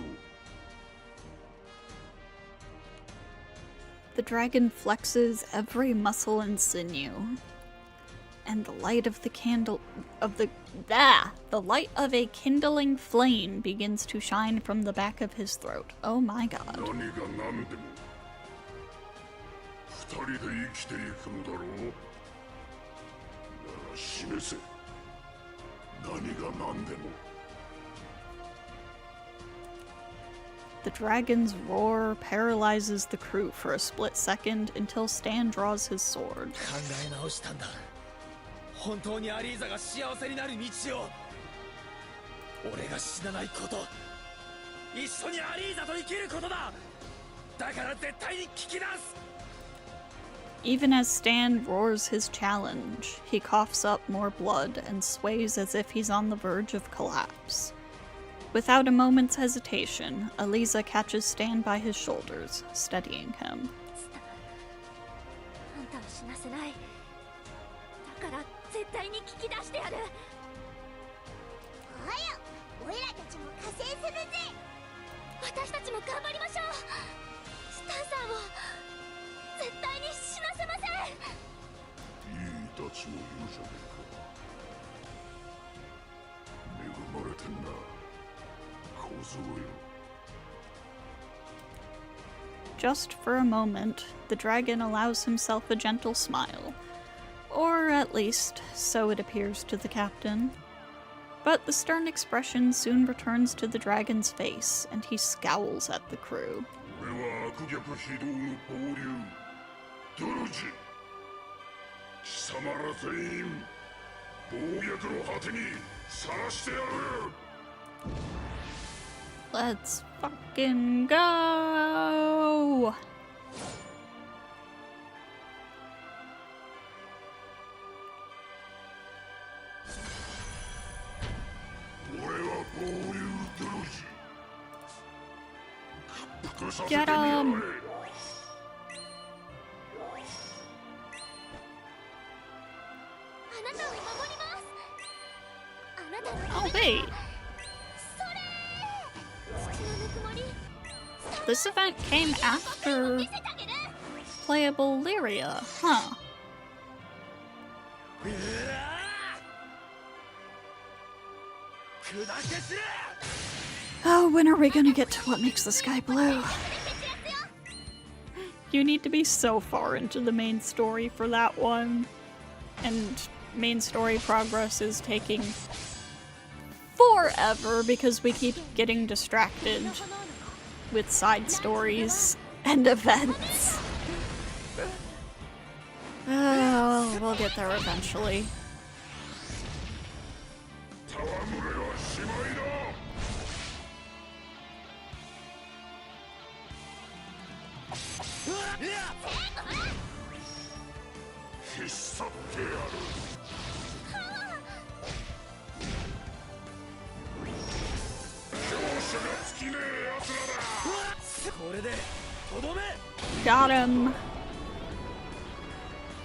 Speaker 1: The dragon flexes every muscle and sinew, and the light of the light of a kindling flame begins to shine from the back of his throat. Oh my god.
Speaker 7: 何が何でも二人で生きていくのだろう。なら示せ。何が何でも。
Speaker 1: The dragon's roar paralyzes the crew for a split second until Stan draws his sword.
Speaker 3: 考え直したんだ。本当にアリーザが幸せになる道を。俺が死なないこと、一緒にアリーザと生きることだ。だから絶対に聞き出す。
Speaker 1: Even as Stan roars his challenge, he coughs up more blood and sways as if he's on the verge of collapse. Without a moment's hesitation, Aliza catches Stan by his shoulders, steadying him.
Speaker 2: あんたは死なせない。だから絶対に聞き出してやる。
Speaker 4: おはよう。俺らたちも加勢するぜ。
Speaker 2: 私たちも頑張りましょう。スタンさんを絶対に死なせません。
Speaker 7: いいたちもいるじゃねえか。恵まれてんな小僧よ。
Speaker 1: Just for a moment, the dragon allows himself a gentle smile. Or at least, so it appears to the captain. But the stern expression soon returns to the dragon's face, and he scowls at the crew.
Speaker 7: 俺は悪逆非道の暴流ドルジ。貴様ら全員暴虐の果てにさらしてやる。
Speaker 1: Let's fucking go!
Speaker 7: 俺は暴流ドルジ。屈服させてみ
Speaker 1: Get
Speaker 7: や
Speaker 1: him!
Speaker 7: れ。
Speaker 2: あなたを守ります。あなたの
Speaker 1: Oh, wait.
Speaker 2: それ。月のぬくもり。
Speaker 1: This event came after
Speaker 2: 見せてあげる。
Speaker 1: playable Lyria, huh?
Speaker 3: 砕け散れ。
Speaker 1: Oh, when are we gonna get to what makes the sky blue? You need to be so far into the main story for that one. And main story progress is taking forever because we keep getting distracted with side stories and events. Oh, we'll get there eventually. Got him.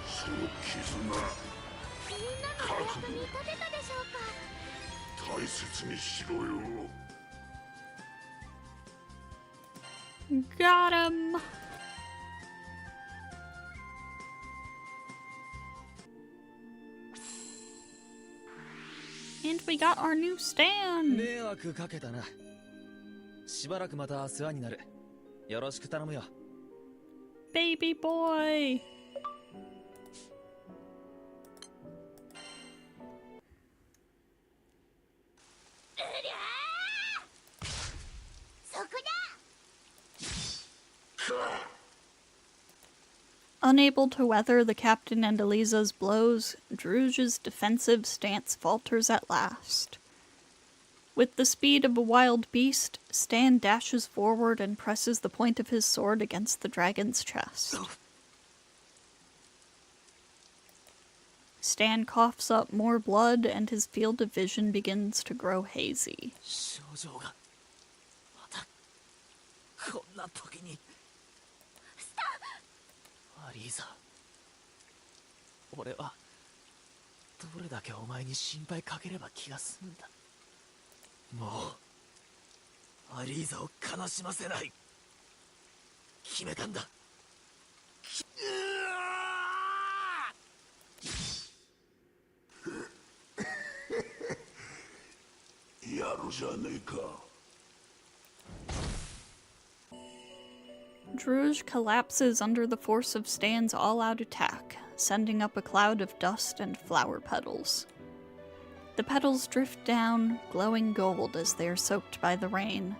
Speaker 7: その絆
Speaker 2: みんなのお役に立てたでしょうか。
Speaker 7: 大切にしろよ。
Speaker 1: Got him. And we got our new stand.
Speaker 3: 迷惑かけたな。しばらくまた世話になる。よろしく頼むよ。
Speaker 1: Baby boy.
Speaker 4: そこだ。
Speaker 1: Unable to weather the captain and Aliza's blows, Druge's defensive stance falters at last. With the speed of a wild beast, Stan dashes forward and presses the point of his sword against the dragon's chest. Stan coughs up more blood and his field of vision begins to grow hazy.
Speaker 3: 症状がまたこんな時に。アリーザ、俺はどれだけお前に心配かければ気が済むんだ。もうアリーザを悲しませない。決めたんだ。
Speaker 7: やるじゃねえか。
Speaker 1: Druge collapses under the force of Stan's all-out attack, sending up a cloud of dust and flower petals. The petals drift down, glowing gold as they are soaked by the rain.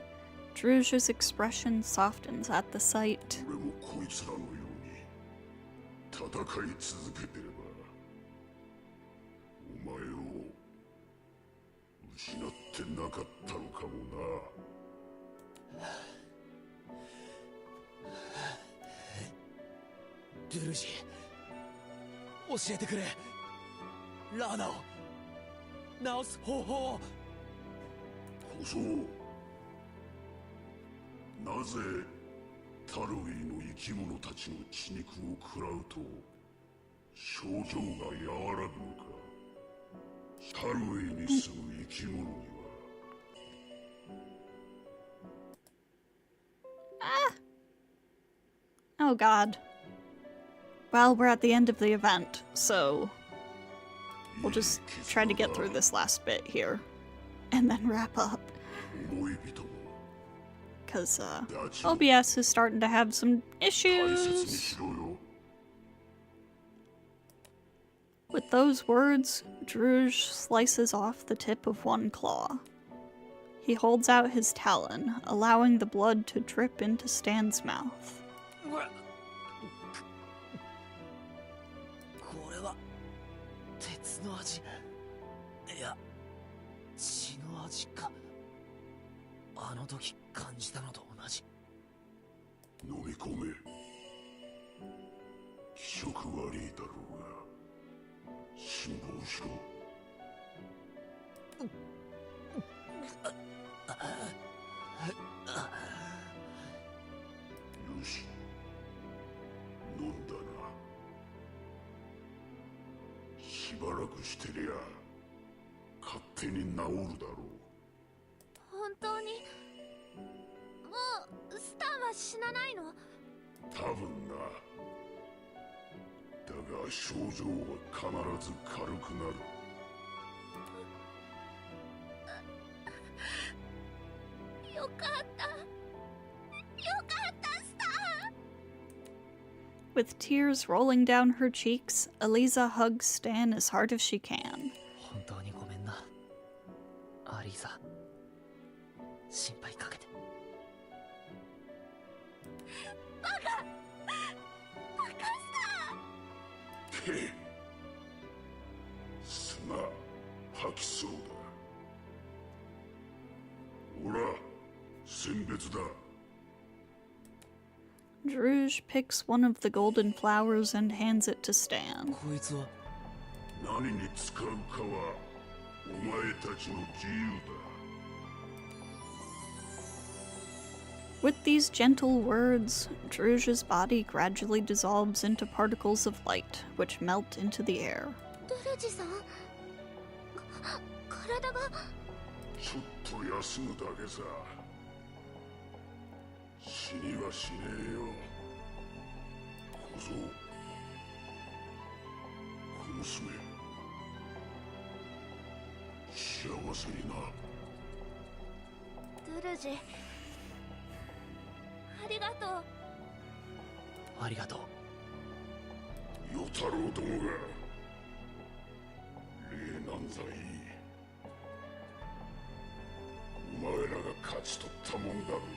Speaker 1: Druge's expression softens at the sight.
Speaker 7: 俺もこいつらのように戦い続けてればお前を失ってなかったのかもな。
Speaker 3: ドゥルジ、教えてくれ。ラーナを治す方法を。
Speaker 7: 小僧、なぜタルウィの生き物たちの血肉を食らうと症状が和らぐのか。タルウィに住む生き物には
Speaker 1: Oh god. Well, we're at the end of the event, so we'll just try to get through this last bit here and then wrap up.
Speaker 7: 思い人も
Speaker 1: Because OBS is starting to have some
Speaker 7: 大切に
Speaker 1: issues.
Speaker 7: しろよ。
Speaker 1: With those words, Druge slices off the tip of one claw. He holds out his talon, allowing the blood to drip into Stan's mouth.
Speaker 3: これは鉄の味。いや、血の味か。あの時感じたのと同じ。
Speaker 7: 飲み込め。気色悪いだろうが辛抱しろ。よし、飲んだな。しばらくしてりゃ勝手に治るだろう。
Speaker 2: 本当にもうスタンは死なないの？
Speaker 7: 多分な。だが症状は必ず軽くなる。
Speaker 2: よよかったよかったスター。
Speaker 1: With tears rolling down her cheeks, Aliza hugs Stan as hard as she can.
Speaker 3: 本当にごめんなアリーザ、心配かけて。
Speaker 2: バカスター。
Speaker 7: へっ、砂吐きそうだ。ほら選別だ。
Speaker 1: Druge picks one of the golden flowers and hands it to Stan.
Speaker 3: こいつは
Speaker 7: 何に使うかはお前たちの自由だ。
Speaker 1: With these gentle words, Druge's body gradually dissolves into particles of light, which melt into the air.
Speaker 2: ドゥルジさん、体が。
Speaker 7: ちょっと休むだけさ。死にはしねえよ小僧。小娘、幸せにな。
Speaker 2: ドゥルジ、ありがとう。
Speaker 3: ありがとう。
Speaker 7: 与太郎どもが礼なんざいい。お前らが勝ち取ったもんだろうが。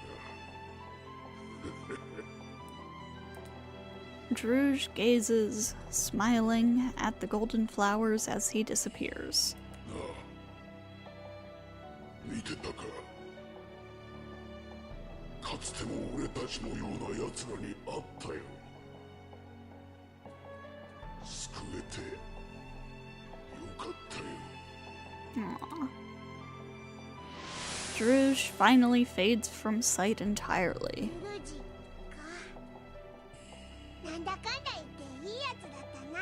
Speaker 1: Druge gazes, smiling, at the golden flowers as he disappears.
Speaker 7: なあ、見てたか。かつても俺たちのような奴らに会ったよ。救えてよかったよ。
Speaker 1: Aww. Druge finally fades from sight entirely.
Speaker 4: ルージか。なんだかんだ言っていいやつだったな。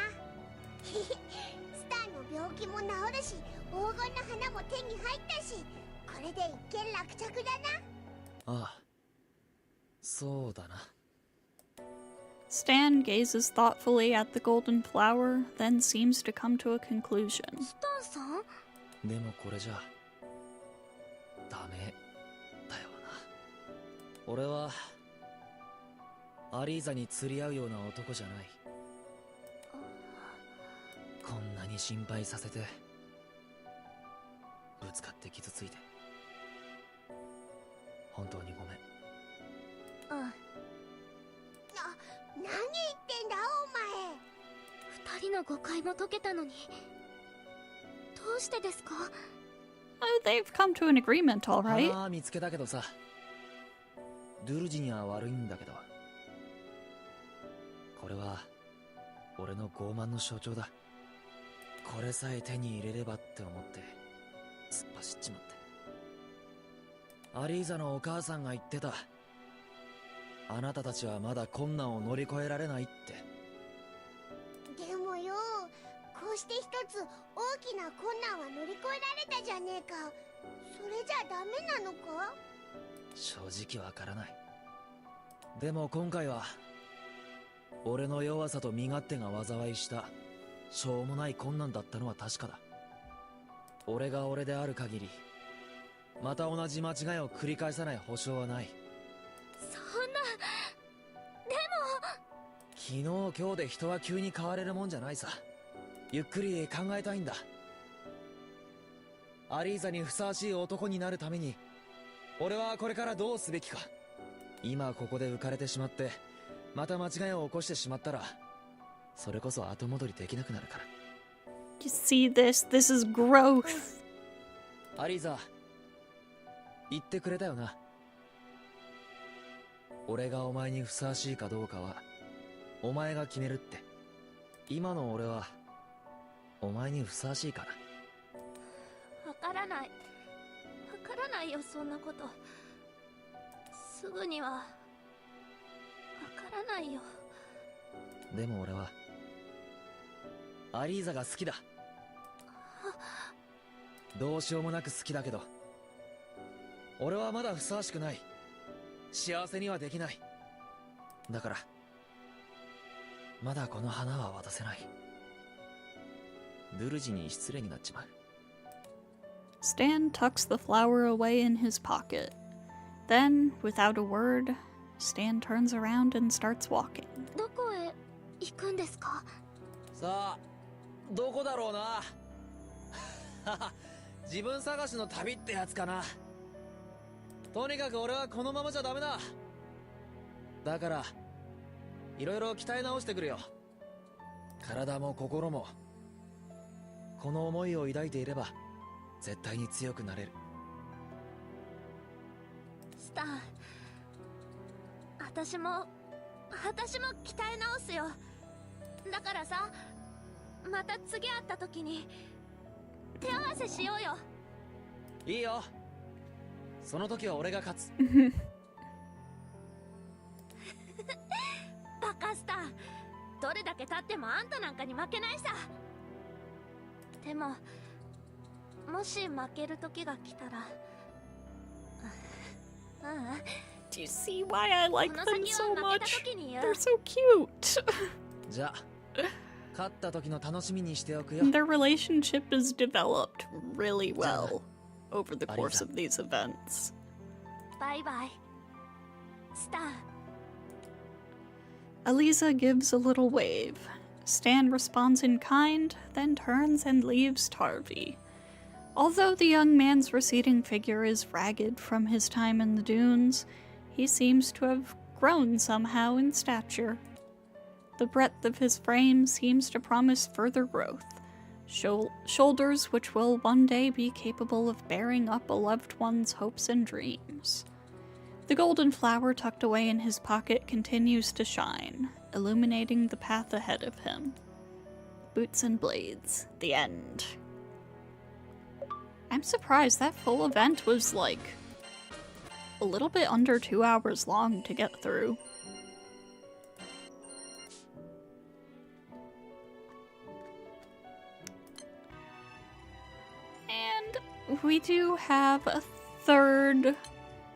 Speaker 4: スターの病気も治るし、黄金の花も手に入ったし、これで一件落着だな。
Speaker 3: ああ、そうだな。
Speaker 1: Stan gazes thoughtfully at the golden flower, then seems to come to a conclusion.
Speaker 2: スタンさん。
Speaker 3: でもこれじゃダメだよな。俺はアリーザに釣り合うような男じゃない。こんなに心配させて、ぶつかって傷ついて本当にごめん。
Speaker 2: うん。
Speaker 4: 何言ってんだお前。
Speaker 2: 二人の誤解も解けたのに、どうしてですか？
Speaker 1: Oh, they've come to an agreement, all right.
Speaker 3: 花は見つけたけどさ、ドゥルジには悪いんだけど、これは俺の傲慢の象徴だ。これさえ手に入れればって思って突っ走っちまって。アリーザのお母さんが言ってた。あなたたちはまだ困難を乗り越えられないって。
Speaker 4: でもよ、こうして一つ大きな困難は乗り越えられたじゃねえか。それじゃダメなのか？
Speaker 3: 正直わからない。でも今回は俺の弱さと身勝手が災いしたしょうもない困難だったのは確かだ。俺が俺である限りまた同じ間違いを繰り返さない保証はない。
Speaker 2: そんな。でも。
Speaker 3: 昨日今日で人は急に変われるもんじゃないさ。ゆっくり考えたいんだ。アリーザにふさわしい男になるために俺はこれからどうすべきか。今ここで浮かれてしまってまた間違いを起こしてしまったら、それこそ後戻りできなくなるから。
Speaker 1: You see this? This is growth.
Speaker 3: アリーザ、言ってくれたよな。俺がお前にふさわしいかどうかはお前が決めるって。今の俺はお前にふさわしいかな。
Speaker 2: わからない。わからないよ、そんなこと。すぐにはわからないよ。
Speaker 3: でも俺はアリーザが好きだ。どうしようもなく好きだけど、俺はまだふさわしくない。幸せにはできない。だからまだこの花は渡せない。ドゥルジに失礼になっちまう。
Speaker 1: Stan tucks the flower away in his pocket. Then, without a word, Stan turns around and starts walking.
Speaker 2: どこへ行くんですか？
Speaker 3: さあ、どこだろうな。自分探しの旅ってやつかな。とにかく俺はこのままじゃダメだ。だから、いろいろ鍛え直してくるよ。体も心も。この思いを抱いていれば、絶対に強くなれる。
Speaker 2: スタン、私も鍛え直すよ。だからさ、また次会った時に手合わせしようよ。
Speaker 3: いいよ。その時は俺が勝つ。
Speaker 2: バカスタン、どれだけ経ってもあんたなんかに負けないさ。でももし負ける時が来たら、
Speaker 1: Do you see why I like
Speaker 2: この
Speaker 1: them
Speaker 2: 先
Speaker 1: so
Speaker 2: は負けた
Speaker 1: much?
Speaker 2: 時に言う。
Speaker 1: They're so cute.
Speaker 3: じゃあ、勝った時の楽しみにしておくよ。
Speaker 1: Their relationship is developed really well over the course
Speaker 3: Aliza.
Speaker 1: of these events.
Speaker 2: バイバイ、スタン。
Speaker 1: Aliza gives a little wave. Stan responds in kind, then turns and leaves Tarvi. Although the young man's receding figure is ragged from his time in the dunes, he seems to have grown somehow in stature. The breadth of his frame seems to promise further growth, shoulders which will one day be capable of bearing up a loved one's hopes and dreams. The golden flower tucked away in his pocket continues to shine, illuminating the path ahead of him. Boots and Blades, the end. I'm surprised that full event was like a little bit under 2 hours long to get through. And we do have a third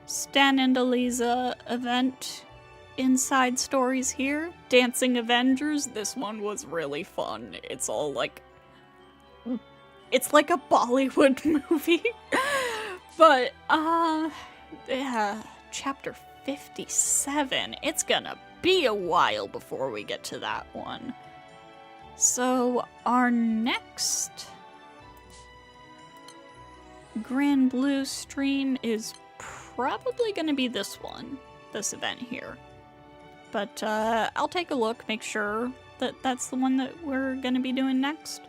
Speaker 1: Stan and Aliza event inside stories here. Dancing Avengers. This one was really fun. It's all like, it's like a Bollywood movie. But yeah, chapter 57. It's gonna be a while before we get to that one. So our next Grand Blue stream is probably going to be this one, this event here. But I'll take a look, make sure that that's the one that we're going to be doing next.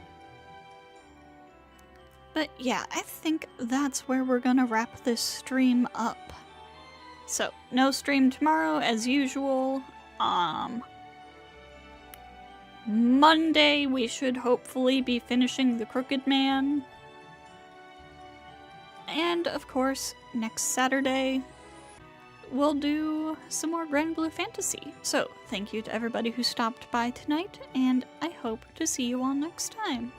Speaker 1: But yeah, I think that's where we're going to wrap this stream up. So, no stream tomorrow as usual. Monday we should hopefully be finishing The Crooked Man. And, of course, next Saturday, we'll do some more Grand Blue Fantasy. So, thank you to everybody who stopped by tonight, and I hope to see you all next time.